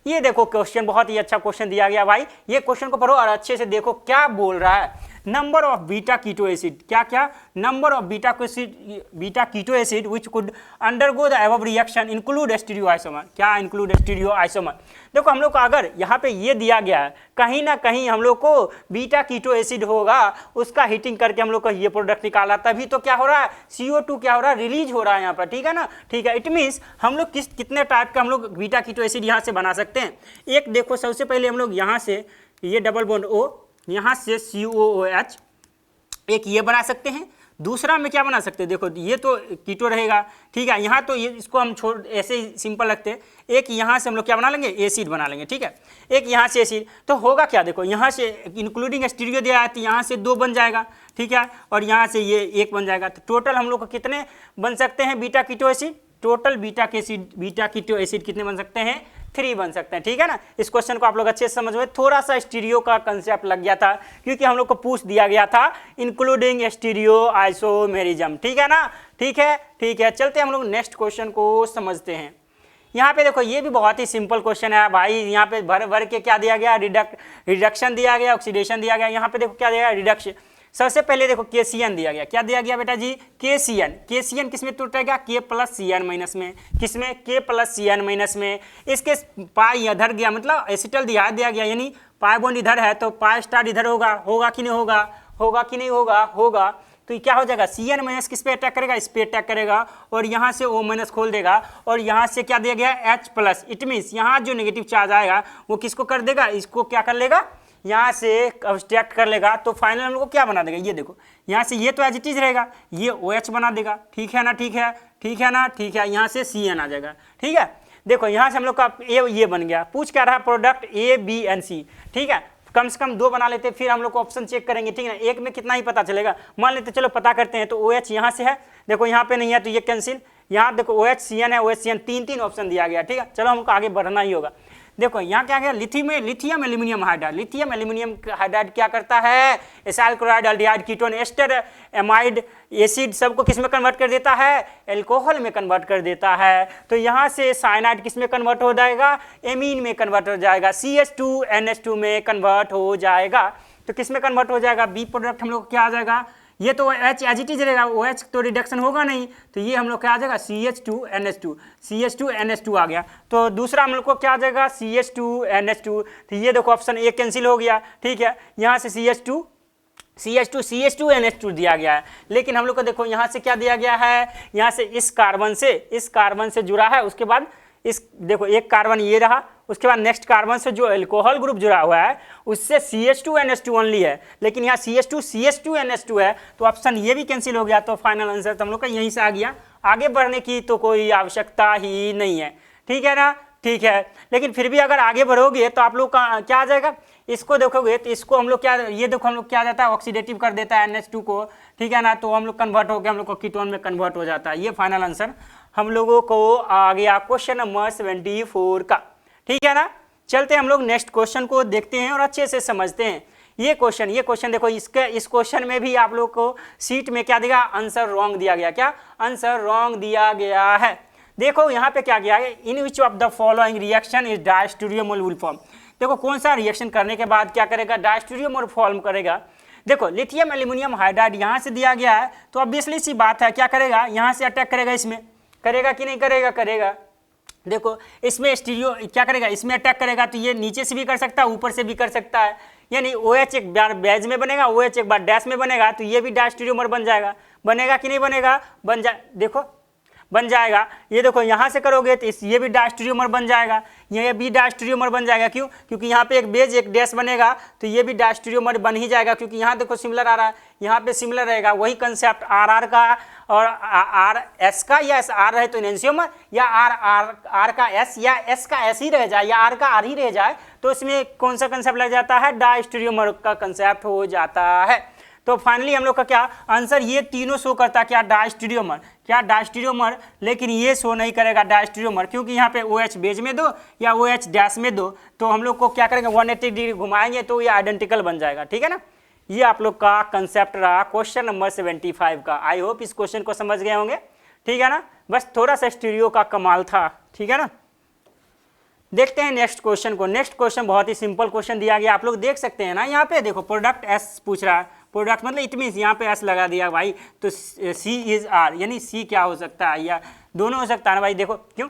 ये देखो क्वेश्चन बहुत ही अच्छा क्वेश्चन दिया गया भाई, ये क्वेश्चन को पढ़ो और अच्छे से देखो क्या बोल रहा है। Number of beta keto acid, क्या क्या, number of beta keto acid which could undergo the above reaction include stereoisomer. क्या इंक्लूड स्टीरियो आइसोमर। देखो हम लोग को अगर यहाँ पे ये दिया गया है, कहीं ना कहीं हम लोग को बीटा कीटो एसिड होगा, उसका हीटिंग करके हम लोग को ये प्रोडक्ट निकाला, तभी तो क्या हो रहा है, CO2 क्या हो रहा है, रिलीज हो रहा है यहाँ पर, ठीक है ना। ठीक है, इट मीन्स हम लोग कितने टाइप का हम लोग बीटा कीटो एसिड यहाँ से बना सकते हैं। एक देखो सबसे पहले हम लोग यहाँ से ये डबल बॉन्ड O, यहाँ से COOH, एक ये बना सकते हैं। दूसरा में क्या बना सकते हैं, देखो ये तो कीटो रहेगा, ठीक है, यहाँ तो ये इसको हम छोड़ ऐसे ही सिंपल रखते हैं। एक यहाँ से हम लोग क्या बना लेंगे, एसिड बना लेंगे, ठीक है, एक यहाँ से एसिड। तो होगा क्या, देखो यहाँ से इंक्लूडिंग स्टीरियो दिया है तो यहाँ से 2 बन जाएगा, ठीक है, और यहाँ से ये 1 बन जाएगा। तो टोटल हम लोग को कितने बन सकते हैं beta keto acid, total beta keto acid कितने बन सकते हैं, 3 बन सकते हैं, ठीक है ना। इस क्वेश्चन को आप लोग अच्छे से समझ में, थोड़ा सा स्टीरियो का कंसेप्ट लग गया था, क्योंकि हम लोग को पूछ दिया गया था इंक्लूडिंग स्टीरियो आइसोमेरिज्म, ठीक है ना। ठीक है, ठीक है, चलते हम लोग नेक्स्ट क्वेश्चन को समझते हैं। यहाँ पे देखो ये भी बहुत ही सिंपल क्वेश्चन है भाई, यहाँ पे भर के क्या दिया गया, रिडक्शन दिया गया, ऑक्सीडेशन दिया गया। यहाँ पे देखो क्या दिया गया, रिडक्शन। सबसे पहले देखो KCN दिया गया, क्या दिया गया बेटा जी, KCN किस में टूटेगा, K+Cn- में, किसमें, K+Cn- में। इसके पाई इधर गया, मतलब एसिटल दिया गया, यानी पाई बॉन्ड इधर है तो पाई स्टार इधर होगा कि नहीं होगा, होगा कि नहीं होगा। तो ये क्या हो जाएगा, Cn- किस पे अटैक करेगा, इस पे अटैक करेगा, और यहाँ से O- खोल देगा, और यहाँ से क्या दिया गया, H+। इट मीन्स यहाँ जो नेगेटिव चार्ज आएगा वो किसको कर देगा, इसको क्या कर लेगा, यहाँ से अब्स्ट्रैक्ट कर लेगा। तो फाइनल हम लोग को क्या बना देगा, ये देखो यहाँ से ये तो एज इट इज रहेगा, ये OH बना देगा, ठीक है ना, ठीक है, ठीक है ना, ठीक है, यहाँ से Cn आ जाएगा, ठीक है। देखो यहाँ से हम लोग का ये बन गया, पूछ क्या रहा product A, B and C, ठीक है, कम से कम 2 बना लेते, फिर हम लोग को ऑप्शन चेक करेंगे, ठीक है ना। एक में कितना ही पता चलेगा, मान लेते चलो पता करते हैं। तो OH यहाँ से है, देखो यहाँ पे नहीं है तो ये कैंसिल, यहाँ देखो OH Cn है, OH Cn, 3 ऑप्शन दिया गया, ठीक है। चलो हमको आगे बढ़ना ही होगा। देखो यहाँ क्या गया, lithium aluminium hydride. Lithium aluminium hydride क्या करता है, acyl chloride, aldehyde, ketone, ester, amide, acid सबको किस में कन्वर्ट कर देता है, एल्कोहल में कन्वर्ट कर देता है। तो यहाँ से साइनाइड किस में कन्वर्ट हो जाएगा, एमीन में कन्वर्ट हो जाएगा, CH2NH2 में कन्वर्ट हो जाएगा। तो किस में कन्वर्ट हो जाएगा, बी प्रोडक्ट हम लोग क्या आ जाएगा, ये तो H एज इट इज रहेगा, OH तो रिडक्शन होगा नहीं, तो ये हम लोग क्या आ जाएगा, CH2NH2 आ गया। तो दूसरा हम लोग को क्या आ जाएगा, CH2NH2। तो ये देखो ऑप्शन ए कैंसिल हो गया, ठीक है। यहाँ से CH2NH2 दिया गया है, लेकिन हम लोग को देखो यहाँ से क्या दिया गया है, यहाँ से इस कार्बन से जुड़ा है, उसके बाद इस देखो एक कार्बन ये रहा, उसके बाद नेक्स्ट कार्बन से जो एल्कोहल ग्रुप जुड़ा हुआ है उससे CH2NH2 ओनली है, लेकिन यहाँ CH2NH2 है, तो ऑप्शन ये भी कैंसिल हो गया। तो फाइनल आंसर तो हम लोग का यहीं से आ गया, आगे बढ़ने की तो कोई आवश्यकता ही नहीं है, ठीक है ना, ठीक है। लेकिन फिर भी अगर आगे बढ़ोगे तो आप लोग का क्या आ जाएगा, इसको देखोगे तो इसको हम लोग क्या, ये देखो हम लोग क्या जाता है, ऑक्सीडेटिव कर देता है NH2 को, ठीक है ना। तो हम लोग कन्वर्ट हो गया, हम लोग को कीटोन में कन्वर्ट हो जाता है। ये फाइनल आंसर हम लोगों को आ गया क्वेश्चन नंबर 74 का, ठीक है ना। चलते हम लोग नेक्स्ट क्वेश्चन को देखते हैं और अच्छे से समझते हैं। ये क्वेश्चन देखो, इस क्वेश्चन में भी आप लोग को सीट में क्या देगा, आंसर रॉन्ग दिया गया, क्या आंसर रॉन्ग दिया गया है। देखो यहाँ पे क्या किया है, in which of the following reaction is diastereomer will form. देखो कौन सा रिएक्शन करने के बाद क्या करेगा, डायस्टीरियोमोल फॉर्म करेगा। देखो लिथियम एल्यूमिनियम हाइड्राइड यहाँ से दिया गया है, तो ऑब्वियसली सी बात है क्या करेगा, यहाँ से अटैक करेगा, इसमें करेगा कि नहीं करेगा, करेगा। देखो इसमें स्टीरियो क्या करेगा, इसमें अटैक करेगा, तो ये नीचे से भी कर सकता है, ऊपर से भी कर सकता है, यानी OH एक बार बेज में बनेगा, OH एक बार डैश में बनेगा, तो ये भी डायस्टीरियोमर बन जाएगा, बनेगा कि नहीं बनेगा, देखो बन जाएगा। ये देखो यहाँ से करोगे तो ये भी डायस्टेरियोमर बन जाएगा, ये भी डायस्टेरियोमर बन जाएगा। क्यों? क्योंकि यहाँ पे एक बेज एक डैश बनेगा तो ये भी डायस्टेरियोमर बन ही जाएगा, क्योंकि यहाँ देखो सिमिलर आ रहा है, यहाँ पे सिमिलर रहेगा। वही कंसेप्ट आर आर का और आर एस का, या एस आर रहे तो एनेंशियोमर, या आर का एस या एस का एस ही रह जाए या आर का आर ही रह जाए तो इसमें कौन सा कंसेप्ट लग जाता है? डायस्टेरियोमर का कंसेप्ट हो जाता है। तो फाइनली हम लोग का क्या आंसर, ये तीनों शो करता है क्या? डायस्टेरियोमर, क्या डायस्टेरियोमर। लेकिन ये शो नहीं करेगा डायस्टेरियोमर, क्योंकि यहाँ पे OH बेज में दो या OH डैश में दो तो हम लोग को क्या करेंगे 180 डिग्री घुमाएंगे तो ये आइडेंटिकल बन जाएगा। ठीक है ना? ये आप लोग का कंसेप्ट रहा क्वेश्चन नंबर 75 का। आई होप इस क्वेश्चन को समझ गए होंगे। ठीक है ना? बस थोड़ा सा स्टीरियो का कमाल था। ठीक है ना? देखते हैं नेक्स्ट क्वेश्चन को। नेक्स्ट क्वेश्चन बहुत ही सिंपल क्वेश्चन दिया गया, आप लोग देख सकते हैं ना। यहाँ पे देखो प्रोडक्ट एस पूछ रहा है, प्रोडक्ट मतलब इट मीन्स यहाँ पे एस लगा दिया भाई, तो सी इज आर, यानी सी क्या हो सकता है? या दोनों हो सकता है ना भाई। देखो क्यों,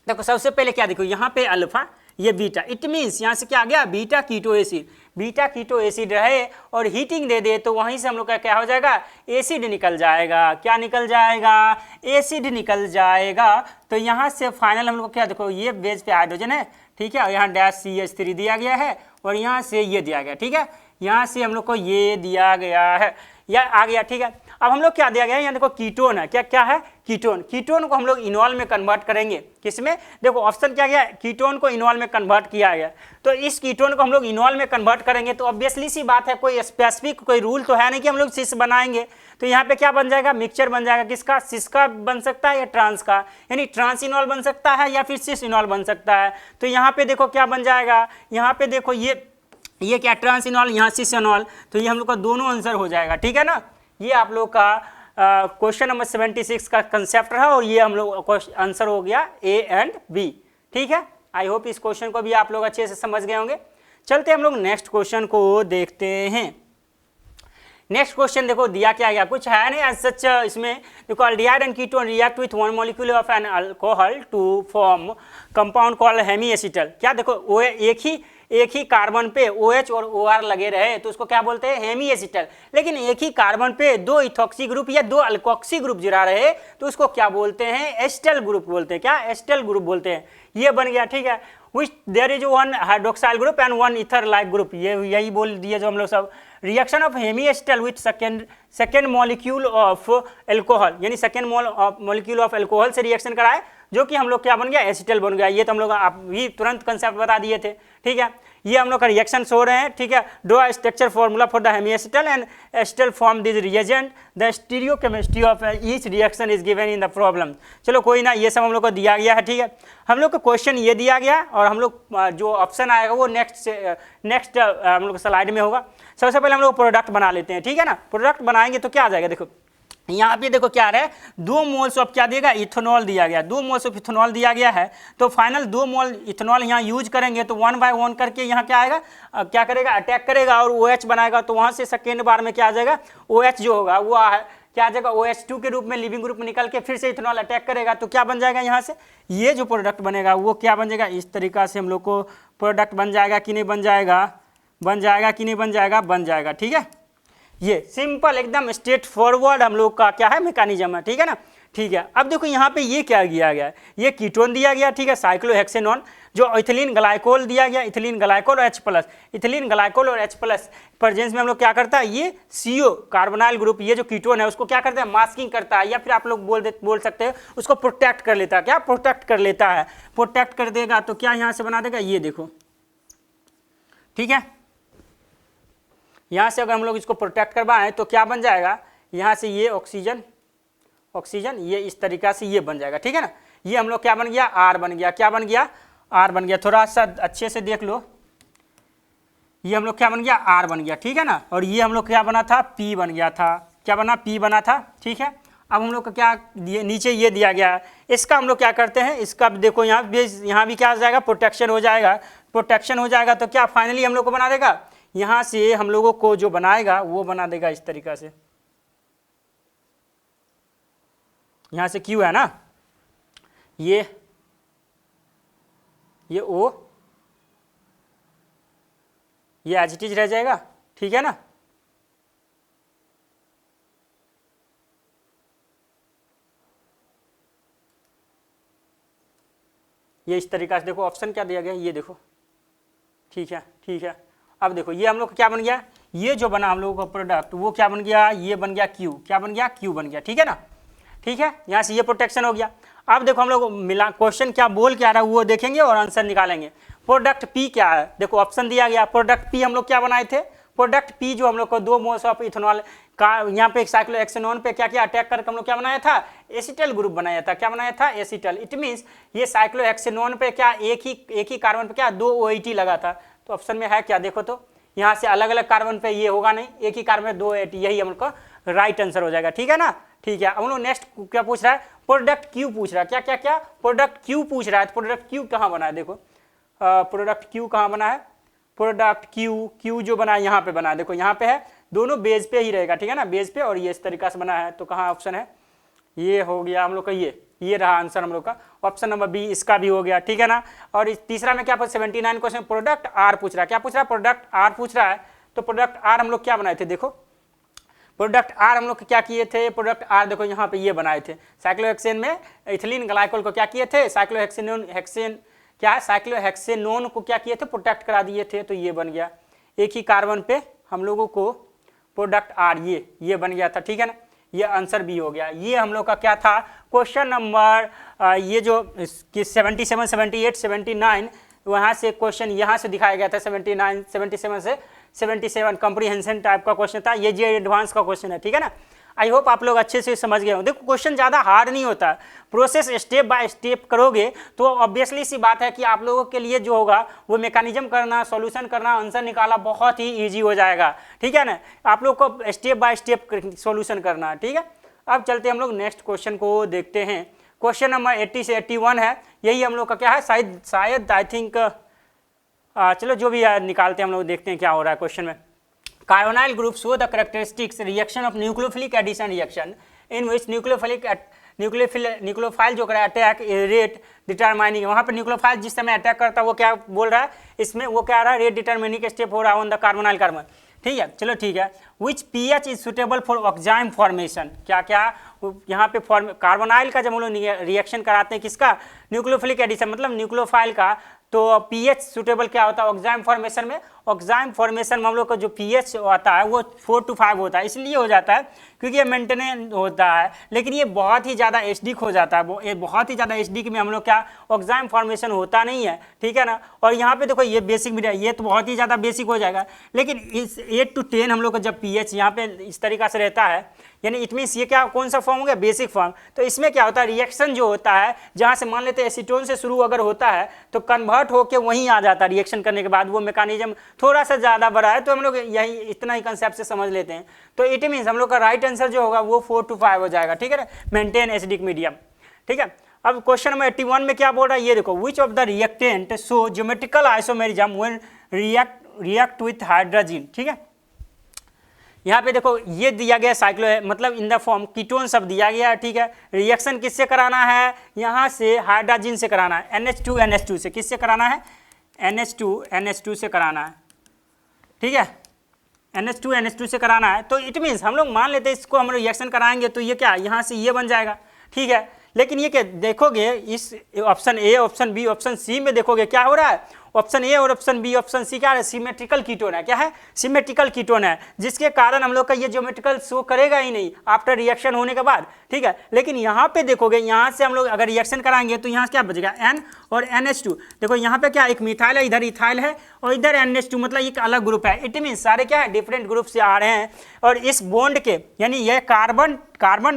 देखो सबसे पहले क्या, देखो यहाँ पे अल्फा ये बीटा, इट मीन्स यहाँ से क्या आ गया? Beta keto acid. Beta keto acid रहे और हीटिंग दे दे तो वहीं से हम लोग का क्या हो जाएगा? एसिड निकल जाएगा। क्या निकल जाएगा? एसिड निकल जाएगा। तो यहाँ से फाइनल हम लोग को क्या, देखो ये बेस पे हाइड्रोजन है, ठीक है, और यहाँ डैश CH3 दिया गया है और यहाँ से ये दिया गया। ठीक है, यहाँ से हम लोग को ये दिया गया है, या आ गया। ठीक है, अब हम लोग क्या दिया गया है? यहाँ देखो कीटोन है, क्या क्या है? कीटोन। कीटोन को हम लोग इनॉल में कन्वर्ट करेंगे। किसमें? देखो ऑप्शन क्या गया? कीटोन को इनॉल में कन्वर्ट किया गया। तो इस कीटोन को हम लोग इनॉल में कन्वर्ट करेंगे तो ऑब्वियसली सी बात है, कोई स्पेसिफिक कोई रूल तो है नहीं कि हम लोग सिस बनाएंगे। तो यहाँ पे क्या बन जाएगा? मिक्सचर बन जाएगा। किसका? सिस का बन सकता है या ट्रांस का, यानी ट्रांस इनॉल बन सकता है या फिर सिस इनॉल बन सकता है। तो यहाँ पे देखो क्या बन जाएगा? यहाँ पे देखो ये क्या? ट्रांस इनॉल, यहाँ सिस इनॉल, तो ये हम लोग का दोनों आंसर हो जाएगा। ठीक है ना? ये आप लोग का क्वेश्चन नंबर 76 का कंसेप्ट रहा और ये हम लोग आंसर हो गया A एंड B। ठीक है, आई होप इस क्वेश्चन को भी आप लोग अच्छे से समझ गए होंगे। चलते हम लोग नेक्स्ट क्वेश्चन को देखते हैं। नेक्स्ट क्वेश्चन देखो दिया क्या गया, कुछ है नहीं सच इसमें। देखो aldehyde and ketone react with one molecule of an alcohol to form compound called hemiacetal. क्या देखो वो एक ही कार्बन पे OH और OR लगे रहे तो उसको क्या बोलते हैं? हेमीएसिटल। लेकिन एक ही कार्बन पे दो इथॉक्सी ग्रुप या दो अल्कोक्सी ग्रुप जुड़ा रहे तो उसको क्या बोलते हैं? एस्टल ग्रुप बोलते हैं। क्या? एस्टल ग्रुप बोलते हैं। ये बन गया। ठीक है, which there is one hydroxyl group and one ether like group. ये यही बोल दिए जो हम लोग सब। Reaction of hemiacetal with second molecule of alcohol, यानी सेकेंड मॉलिक्यूल ऑफ एल्कोहल से रिएक्शन कराए जो कि हम लोग क्या बन गया? एसिटल बन गया। ये तो हम लोग आप भी तुरंत कंसेप्ट बता दिए थे। ठीक है, ये हम लोग का रिएक्शन हो रहे हैं। ठीक है, draw structure formula for the hemiacetal and acetal form this reagent, the stereochemistry of each reaction is given in the problem. चलो कोई ना, ये सब हम लोग को दिया गया है। ठीक है, हम लोग को क्वेश्चन ये दिया गया और हम लोग जो ऑप्शन आएगा वो नेक्स्ट हम लोग स्लाइड में होगा। सबसे पहले हम लोग प्रोडक्ट बना लेते हैं। ठीक है ना, प्रोडक्ट बनाएंगे तो क्या आ जाएगा? देखो यहाँ पे देखो क्या है, 2 मोल्स ऑफ क्या देगा? इथेनॉल दिया गया। 2 मोल्स ऑफ इथेनॉल दिया गया है तो फाइनल 2 मोल इथेनॉल यहाँ यूज करेंगे तो 1 बाय 1 करके यहाँ क्या आएगा? क्या करेगा? अटैक करेगा और OH बनाएगा। तो वहाँ से सेकेंड बार में क्या आ जाएगा? OH जो होगा वो क्या आ जाएगा? OH2 के रूप में लिविंग ग्रुप में निकल के फिर से इथेनॉल अटैक करेगा तो क्या बन जाएगा? यहाँ से ये जो प्रोडक्ट बनेगा वो क्या बन जाएगा? इस तरीका से हम लोग को प्रोडक्ट बन जाएगा कि नहीं बन जाएगा? बन जाएगा कि नहीं बन जाएगा? बन जाएगा। ठीक है, ये सिंपल एकदम स्ट्रेट फॉरवर्ड हम लोग का क्या है? मैकेनिज्म है। ठीक है ना? ठीक है, अब देखो यहाँ पे ये क्या दिया गया है? ये कीटोन दिया गया। ठीक है, साइक्लोहेक्सेनॉन, जो इथिलीन ग्लाइकोल दिया गया, इथिलीन ग्लाइकोल और H+। इथिलीन ग्लाइकोल और H+ प्रेजेंस में हम लोग क्या करता है? ये CO कार्बोनाइल ग्रुप, ये जो कीटोन है उसको क्या करता है? मास्किंग करता है, या फिर आप लोग बोल सकते हैं उसको प्रोटेक्ट कर लेता है। क्या? प्रोटेक्ट कर लेता है। प्रोटेक्ट कर देगा तो क्या यहाँ से बना देगा? ये देखो। ठीक है, यहाँ से अगर हम लोग इसको प्रोटेक्ट करवाएं तो क्या बन जाएगा? यहाँ से ये ऑक्सीजन ये इस तरीका से ये बन जाएगा। ठीक है ना, ये हम लोग क्या बन गया? R बन गया। क्या बन गया? R बन गया। थोड़ा सा अच्छे से देख लो, ये हम लोग क्या बन गया? R बन गया। ठीक है ना, और ये हम लोग क्या बना था? P बन गया था। क्या बना? P बना था। ठीक है, अब हम लोग का क्या नीचे ये दिया गया है, इसका हम लोग क्या करते हैं? इसका देखो यहाँ भी क्या हो जाएगा? प्रोटेक्शन हो जाएगा। प्रोटेक्शन हो जाएगा तो क्या फाइनली हम लोग को बना देगा? यहाँ से हम लोगों को जो बनाएगा वो बना देगा इस तरीका से। यहाँ से Q है ना, ये O, ये एज इट इज रह जाएगा। ठीक है ना, ये इस तरीका से देखो ऑप्शन क्या दिया गया ये देखो, ठीक है। अब देखो ये हम लोग क्या बन गया, ये जो बना हम लोगों का प्रोडक्ट वो क्या बन गया, ये बन गया क्यू, क्या बन गया, क्यू बन गया, ठीक है ना, ठीक है। यहाँ से ये प्रोटेक्शन हो गया। अब देखो हम लोग मिला क्वेश्चन क्या बोल क्या रहा है वो देखेंगे और आंसर निकालेंगे। प्रोडक्ट पी क्या है, देखो ऑप्शन दिया गया, प्रोडक्ट पी हम लोग क्या बनाए थे, प्रोडक्ट पी जो हम लोग को 2 मोल्स ऑफ इथेनॉल का यहाँ पे साइक्लोहेक्सेनोन पे क्या क्या अटैक करके हम लोग क्या बनाया था, एसिटल ग्रुप बनाया था, क्या बनाया था, एसिटल। इट मीन्स ये साइक्लोहेक्सेनोन पे क्या एक ही कार्बन पे क्या 2 OH लगा था। तो ऑप्शन में है क्या, देखो तो यहाँ से अलग अलग कार्बन पे ये होगा नहीं, एक ही कार्बन में 2 OH, यही हम लोग का राइट आंसर हो जाएगा, ठीक है ना, ठीक है। हम लोग नेक्स्ट क्या पूछ रहा है, प्रोडक्ट क्यू पूछ रहा है, क्या क्या क्या, प्रोडक्ट क्यू पूछ रहा है। तो प्रोडक्ट क्यू कहाँ बना है, देखो प्रोडक्ट क्यू कहाँ बना है, प्रोडक्ट क्यू जो बना है यहाँ पे बना है, देखो यहाँ पे है, दोनों बेस पे ही रहेगा, ठीक है ना, बेस पे, और ये इस तरीका से बना है। तो कहाँ ऑप्शन है, ये हो गया हम लोग का, ये रहा आंसर हम लोग का, ऑप्शन नंबर बी इसका भी हो गया, ठीक है ना। और इस तीसरा में क्या पूछ 79 क्वेश्चन प्रोडक्ट आर पूछ रहा है, क्या पूछ रहा है, प्रोडक्ट आर पूछ रहा है। तो प्रोडक्ट आर हम लोग क्या बनाए थे, देखो प्रोडक्ट आर हम लोग क्या किए थे, प्रोडक्ट आर देखो यहाँ पे ये बनाए थे, साइक्लोहेक्सेन में इथिलीन ग्लाइकोल को क्या किए थे, साइक्लोहेक्सेनोन को क्या किए थे, प्रोटेक्ट करा दिए थे। तो ये बन गया एक ही कार्बन पे हम लोगों को प्रोडक्ट आर, ये बन गया था, ठीक है ना, ये आंसर भी हो गया। ये हम लोग का क्या था क्वेश्चन नंबर, ये जो 77, 78, 79 वहाँ से क्वेश्चन यहाँ से दिखाया गया था, 79, 77 से 77 कॉम्प्रिहेंशन टाइप का क्वेश्चन था, ये एडवांस का क्वेश्चन है, ठीक है ना। आई होप आप लोग अच्छे से समझ गए हो। देखो क्वेश्चन ज़्यादा हार्ड नहीं होता, प्रोसेस स्टेप बाय स्टेप करोगे तो ऑब्वियसली सी बात है कि आप लोगों के लिए जो होगा वो मैकेनिज्म करना, सॉल्यूशन करना, आंसर निकालना बहुत ही ईजी हो जाएगा, ठीक है ना। आप लोग को स्टेप बाय स्टेप सॉल्यूशन करना है, ठीक है। अब चलते हम लोग नेक्स्ट क्वेश्चन को देखते हैं। क्वेश्चन नंबर 80 से 81 है, यही हम लोग का क्या है, शायद आई थिंक चलो जो भी है निकालते हैं हम लोग, देखते हैं क्या हो रहा है क्वेश्चन में। Carbonyl group show the characteristics reaction of nucleophilic addition reaction in which nucleophile जो करा अटैक रेट डिटरमाइनिंग, वहाँ पे न्यूक्लियोफाइल जिस समय अटैक करता है वो क्या बोल रहा है, इसमें वो क्या आ रहा है, रेट डिटरमाइनिंग स्टेप हो रहा है ऑन द कार्बोनाइल कार्बन, ठीक है। चलो ठीक है, which pH is suitable for oxime formation, क्या क्या यहाँ पे कार्बोनाइल का जब हम लोग रिएक्शन कराते हैं किसका, न्यूक्लियोफिलिक एडिशन मतलब न्यूक्लियोफाइल का, तो पीएच सुटेबल क्या होता है ऑक्साइम फॉर्मेशन में। ऑक्साइम फॉर्मेशन में हम लोग का जो पीएच आता है वो 4 to 5 होता है, इसलिए हो जाता है क्योंकि ये मेंटेनेंस होता है, लेकिन ये बहुत ही ज़्यादा एसिडिक हो जाता है, वो बहुत ही ज़्यादा एसिडिक में हम लोग क्या ऑक्साइम फॉर्मेशन होता नहीं है, ठीक है ना। और यहाँ पे देखो ये बेसिक मीडिया, ये तो बहुत ही ज़्यादा बेसिक हो जाएगा, लेकिन इस 8 to 10 हम लोग का जब पीएच यहाँ पे इस तरीका से रहता है, यानी इट मीन्स ये क्या कौन सा फॉर्म हो गया, बेसिक फॉर्म। तो इसमें क्या होता है, रिएक्शन जो होता है जहाँ से मान लेते हैं एसीटोन से शुरू अगर होता है तो कन्वर्ट होकर वहीं आ जाता है रिएक्शन करने के बाद, वो मैकेनिज्म थोड़ा सा ज़्यादा बड़ा है, तो हम लोग यही इतना ही कंसेप्ट से समझ लेते हैं। तो इट मीन्स हम लोग का राइट आंसर जो होगा वो 4 to 5 हो जाएगा, ठीक है ना, मेंटेन एसिडिक मीडियम, ठीक है। अब क्वेश्चन नंबर 81 में क्या बोल रहा है, ये देखो, विच of the reactant so geometrical isomerism when react with hydrogen, ठीक है। यहाँ पे देखो ये दिया गया साइक्लो है, मतलब इन द फॉर्म कीटोन सब दिया गया है, ठीक है। रिएक्शन किससे कराना है, यहाँ से हाइड्रोजन से कराना है, NH2 से, किससे कराना है, NH2 से कराना है, ठीक है, NH2 से कराना है। तो इट मीन्स हम लोग मान लेते हैं इसको हम रिएक्शन कराएंगे तो ये क्या यहाँ से ये बन जाएगा, ठीक है। लेकिन ये क्या देखोगे, इस option A, option B, option C में देखोगे क्या हो रहा है, ऑप्शन ए और ऑप्शन बी, ऑप्शन सी क्या है, सिमेट्रिकल कीटोन है, क्या है, सिमेट्रिकल कीटोन है, जिसके कारण हम लोग का ये ज्योमेट्रिकल शो करेगा ही नहीं आफ्टर रिएक्शन होने के बाद, ठीक है। लेकिन यहाँ पे देखोगे, यहाँ से हम लोग अगर रिएक्शन कराएंगे तो यहाँ से क्या बचेगा, N और NH2, देखो यहाँ पे क्या एक मिथाइल है, इधर इथाइल है और इधर NH2, मतलब एक अलग ग्रुप है। इट मीन सारे क्या है, डिफरेंट ग्रुप से आ रहे हैं, और इस बॉन्ड के यानी ये कार्बन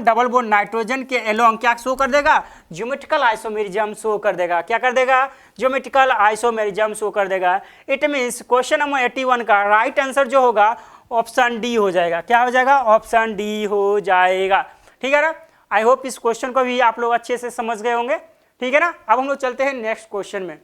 डबल बॉन्ड नाइट्रोजन के एलोंग क्या शो कर देगा, ज्योमेट्रिकल आइसोमेरिज्म शो कर देगा, क्या कर देगा, ज्योमेट्रिकल आइसोमेरिज्म शो कर देगा। इट मीन्स क्वेश्चन नंबर 81 का राइट आंसर जो होगा ऑप्शन डी हो जाएगा, क्या हो जाएगा, ऑप्शन डी हो जाएगा, ठीक है ना। आई होप इस क्वेश्चन को भी आप लोग अच्छे से समझ गए होंगे, ठीक है ना। अब हम लोग चलते हैं नेक्स्ट क्वेश्चन में।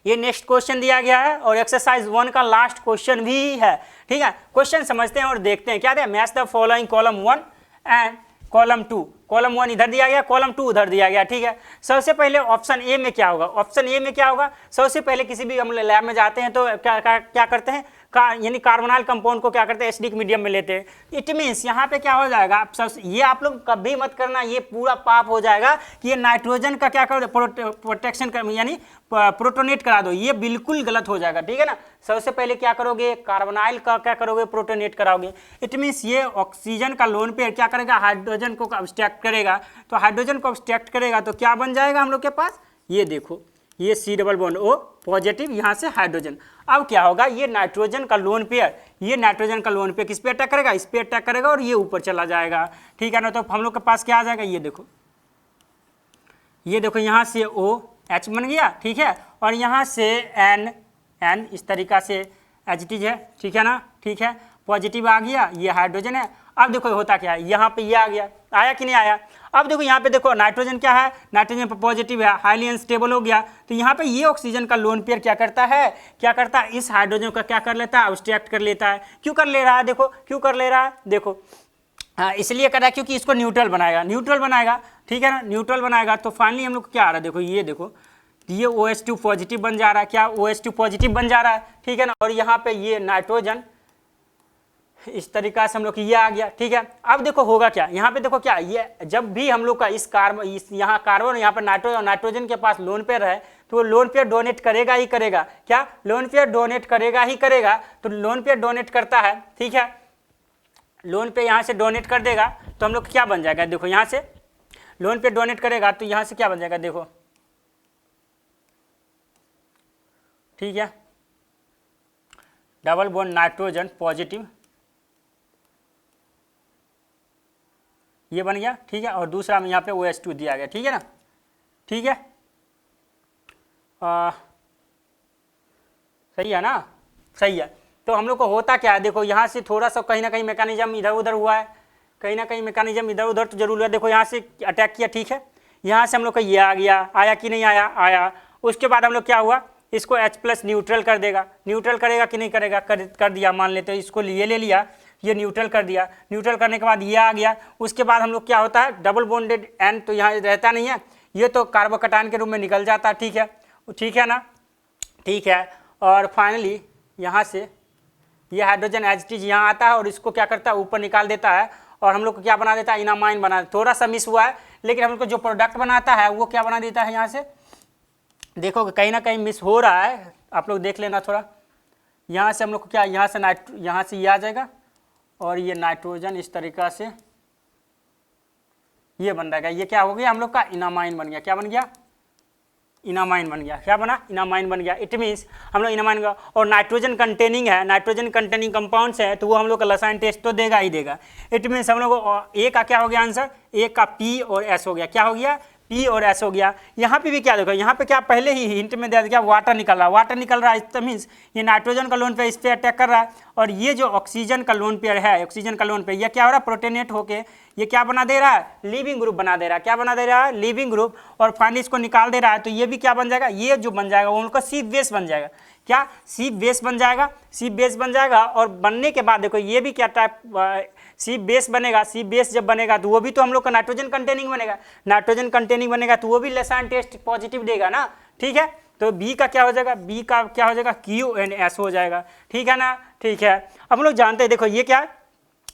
ये नेक्स्ट क्वेश्चन दिया गया है और एक्सरसाइज 1 का लास्ट क्वेश्चन भी है, ठीक है। क्वेश्चन समझते हैं और देखते हैं क्या दिया, match the following column 1 and column 2, column 1 इधर दिया गया, कॉलम 2 उधर दिया गया, ठीक है। सबसे पहले ऑप्शन ए में क्या होगा, ऑप्शन ए में क्या होगा, सबसे पहले किसी भी हम लैब में जाते हैं तो क्या करते हैं, यानी कार्बोनाइल कंपाउंड को क्या करते हैं, एसिडिक मीडियम में लेते हैं। इट मीन्स यहाँ पे क्या हो जाएगा, ये आप लोग कभी मत करना, ये पूरा पाप हो जाएगा कि ये नाइट्रोजन का क्या करो, प्रोटेक्शन कर, यानी प्रोटोनेट करा दो, ये बिल्कुल गलत हो जाएगा, ठीक है ना। सबसे पहले क्या करोगे, कार्बोनाइल का क्या करोगे, प्रोटोनेट कराओगे। इट मीन्स ये ऑक्सीजन का लोन पेयर क्या करेगा, हाइड्रोजन को अब्स्ट्रैक्ट करेगा, तो हाइड्रोजन को अब्स्ट्रैक्ट करेगा तो क्या बन जाएगा हम लोग के पास, ये देखो, ये C double bond O positive, यहाँ से हाइड्रोजन। अब क्या होगा, ये नाइट्रोजन का लोन पेयर, ये नाइट्रोजन का लोन पेयर किस पे अटैक करेगा, इस पे अटैक करेगा और ये ऊपर चला जाएगा, ठीक है ना। तो हम लोग के पास क्या आ जाएगा, ये देखो, ये देखो, यहाँ से OH बन गया, ठीक है, और यहाँ से N इस तरीका से H है, ठीक है ना, ठीक है, पॉजिटिव आ गया, ये हाइड्रोजन है। अब देखो होता क्या है, यहाँ पे ये आ गया, आया कि नहीं आया। अब देखो यहाँ पे देखो नाइट्रोजन क्या है, नाइट्रोजन पर पॉजिटिव है, हाईली अनस्टेबल हो गया, तो यहाँ पे ये ऑक्सीजन का लोन पेयर क्या करता है, इस हाइड्रोजन का क्या कर लेता है, अब्स्ट्रैक्ट कर लेता है। क्यों कर ले रहा है, देखो क्यों कर ले रहा है, देखो इसलिए कर रहा है क्योंकि इसको न्यूट्रल बनाएगा, ठीक है ना, न्यूट्रल बनाएगा। तो फाइनली हम लोग क्या आ रहा है, देखो ये देखो, ये OH2 पॉजिटिव बन जा रहा है, क्या OH2 पॉजिटिव बन जा रहा है, ठीक है ना, और यहाँ पे ये नाइट्रोजन इस तरीका से हम लोग ये आ गया, ठीक है। अब देखो होगा क्या, यहाँ पे देखो क्या, ये जब भी हम लोग का इस यहाँ कार्बन, यहाँ पर नाइट्रोजन के पास लोन पेयर है, तो वो लोन पेयर डोनेट करेगा ही करेगा, क्या लोन पेयर डोनेट करेगा ही करेगा। तो लोन पेयर डोनेट करता है, ठीक है, लोन पे यहाँ से डोनेट कर देगा, तो हम लोग क्या बन जाएगा, देखो यहाँ से लोन पे डोनेट करेगा तो यहाँ से क्या बन जाएगा, देखो, ठीक है, डबल बॉन्ड नाइट्रोजन पॉजिटिव, ये बन गया, ठीक है, और दूसरा में यहाँ पे OH2 दिया गया, ठीक है ना, ठीक है, सही है ना, सही है। तो हम लोग को होता क्या है, देखो यहाँ से थोड़ा सा कहीं ना कहीं मैकेनिज्म इधर उधर हुआ है, कहीं ना कहीं मैकेनिज्म इधर उधर तो जरूर है। देखो यहाँ से अटैक किया, ठीक है, यहाँ से हम लोग का ये आ गया, आया कि नहीं आया, आया। उसके बाद हम लोग क्या हुआ, इसको H+ न्यूट्रल कर देगा, न्यूट्रल करेगा कि नहीं करेगा, कर दिया, मान लेते हैं इसको ये ले लिया, ये न्यूट्रल कर दिया, न्यूट्रल करने के बाद ये आ गया। उसके बाद हम लोग क्या होता है, डबल बॉन्डेड N तो यहाँ रहता नहीं है, ये तो कार्बोकटायन के रूप में निकल जाता है, ठीक है ना, ठीक है। और फाइनली यहाँ से ये हाइड्रोजन H यहाँ आता है और इसको क्या करता है, ऊपर निकाल देता है और हम लोग को क्या बना देता है, इनामाइन बना। थोड़ा सा मिस हुआ है, लेकिन हम लोग को जो प्रोडक्ट बनाता है वो क्या बना देता है, यहाँ से देखो कहीं ना कहीं मिस हो रहा है, आप लोग देख लेना थोड़ा। यहाँ से हम लोग को क्या, यहाँ से ये आ जाएगा और ये नाइट्रोजन इस तरीका से ये बन रहेगा, ये क्या हो गया हम लोग का, इनामाइन बन गया। क्या बन गया, इनामाइन बन गया। क्या बना, इनामाइन बन गया। इट मीन्स हम लोग इनामाइन का, और नाइट्रोजन कंटेनिंग है, नाइट्रोजन कंटेनिंग कंपाउंड्स है, तो वो हम लोग का रसायन टेस्ट तो देगा ही देगा। इट मीन्स हम लोग को ए का क्या हो गया आंसर, ए का P और S हो गया। क्या हो गया, P और S हो गया। यहाँ पे भी क्या देखो, यहाँ पे क्या पहले ही हिंट में दे दिया, वाटर निकल रहा है, इट मीन्स ये नाइट्रोजन का लोन पेयर इस पर अटैक कर रहा है, और ये जो ऑक्सीजन का लोन पेयर है, ऑक्सीजन का लोन पेयर, ये क्या हो रहा है, प्रोटोनेट होके ये क्या बना दे रहा है, लिविंग ग्रुप बना दे रहा है। क्या बना दे रहा है, लिविंग ग्रुप, और फाइनली इसको निकाल दे रहा है, तो ये भी क्या बन जाएगा, ये जो बन जाएगा वो उनका C बेस बन जाएगा। क्या, C बेस बन जाएगा, C बेस बन जाएगा। और बनने के बाद देखो ये भी क्या टाइप C बेस बनेगा। C बेस जब बनेगा तो वो भी तो हम लोग का नाइट्रोजन कंटेनिंग बनेगा, नाइट्रोजन कंटेनिंग बनेगा तो वो भी रसायन टेस्ट पॉजिटिव देगा ना, ठीक है। तो B का क्या हो जाएगा, B का क्या हो जाएगा, Q&S हो जाएगा, ठीक है ना, ठीक है। अब हम लोग जानते हैं, देखो ये क्या है,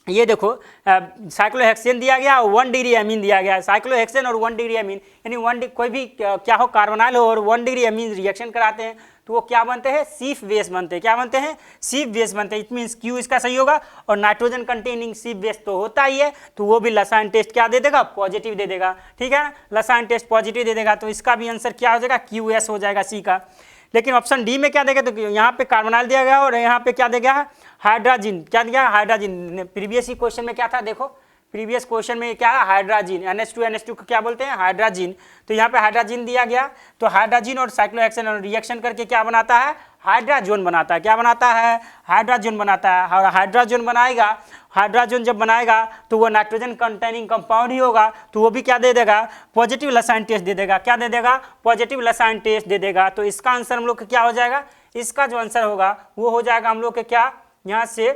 ये देखो साइक्लोहेक्सेन दिया गया और 1 डिग्री एमीन दिया गया है। साइक्लोहेक्सेन और 1 डिग्री एमीन, यानी कोई भी क्या हो, कार्बोनाइल हो और 1 डिग्री एमीन रिएक्शन कराते हैं तो वो क्या बनते हैं, सीफ बेस बनते हैं। क्या बनते हैं, सीफ बेस बनते हैं। इट मीन्स क्यू इसका सही होगा, और नाइट्रोजन कंटेनिंग सीफ बेस तो होता ही है, तो वो भी रसायन टेस्ट क्या दे देगा, पॉजिटिव दे देगा, ठीक है, रसायन टेस्ट पॉजिटिव दे देगा। तो इसका भी आंसर क्या हो जाएगा, QS हो जाएगा सी का। लेकिन ऑप्शन डी में क्या देगा, तो यहाँ पे कार्बोनाइल दिया गया और यहाँ पे क्या दिया गया है, हाइड्रोजन। क्या दिया, हाइड्रोजन। प्रीवियस ही क्वेश्चन में क्या था, देखो प्रीवियस क्वेश्चन में क्या है, हाइड्रोजन, NH2 को क्या बोलते हैं, हाइड्रोजन। तो यहाँ पे हाइड्रोजन दिया गया, तो हाइड्रोजन और साइक्लोहेक्सेन रिएक्शन करके क्या बनाता है, हाइड्रोजन बनाता है। क्या बनाता है, हाइड्रोजन बनाता है। और हाइड्रोजन बनाएगा, हाइड्रोजन जब बनाएगा तो वो नाइट्रोजन कंटेनिंग कंपाउंड ही होगा, तो वो भी क्या दे देगा, पॉजिटिव रसायन टेस्ट दे देगा। क्या दे देगा, पॉजिटिव रसायन टेस्ट दे देगा। तो इसका आंसर हम लोग का क्या हो जाएगा, इसका जो आंसर होगा वो हो जाएगा हम लोग के क्या, यहाँ से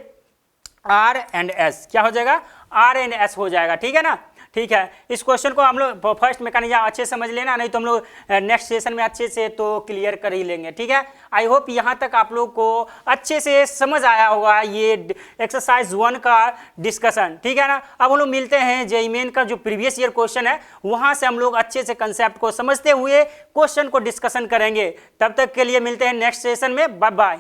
R&S। क्या हो जाएगा, R&S हो जाएगा, ठीक है ना, ठीक है, इस क्वेश्चन को हम लोग फर्स्ट मैकेनिज्म अच्छे से समझ लेना, नहीं तो हम लोग नेक्स्ट सेशन में अच्छे से तो क्लियर कर ही लेंगे। ठीक है, आई होप यहाँ तक आप लोग को अच्छे से समझ आया होगा ये एक्सरसाइज 1 का डिस्कशन। ठीक है ना, अब हम लोग मिलते हैं जेईई मेन का जो प्रीवियस ईयर क्वेश्चन है वहाँ से हम लोग अच्छे से कंसेप्ट को समझते हुए क्वेश्चन को डिस्कशन करेंगे। तब तक के लिए मिलते हैं नेक्स्ट सेशन में, बाय बाय।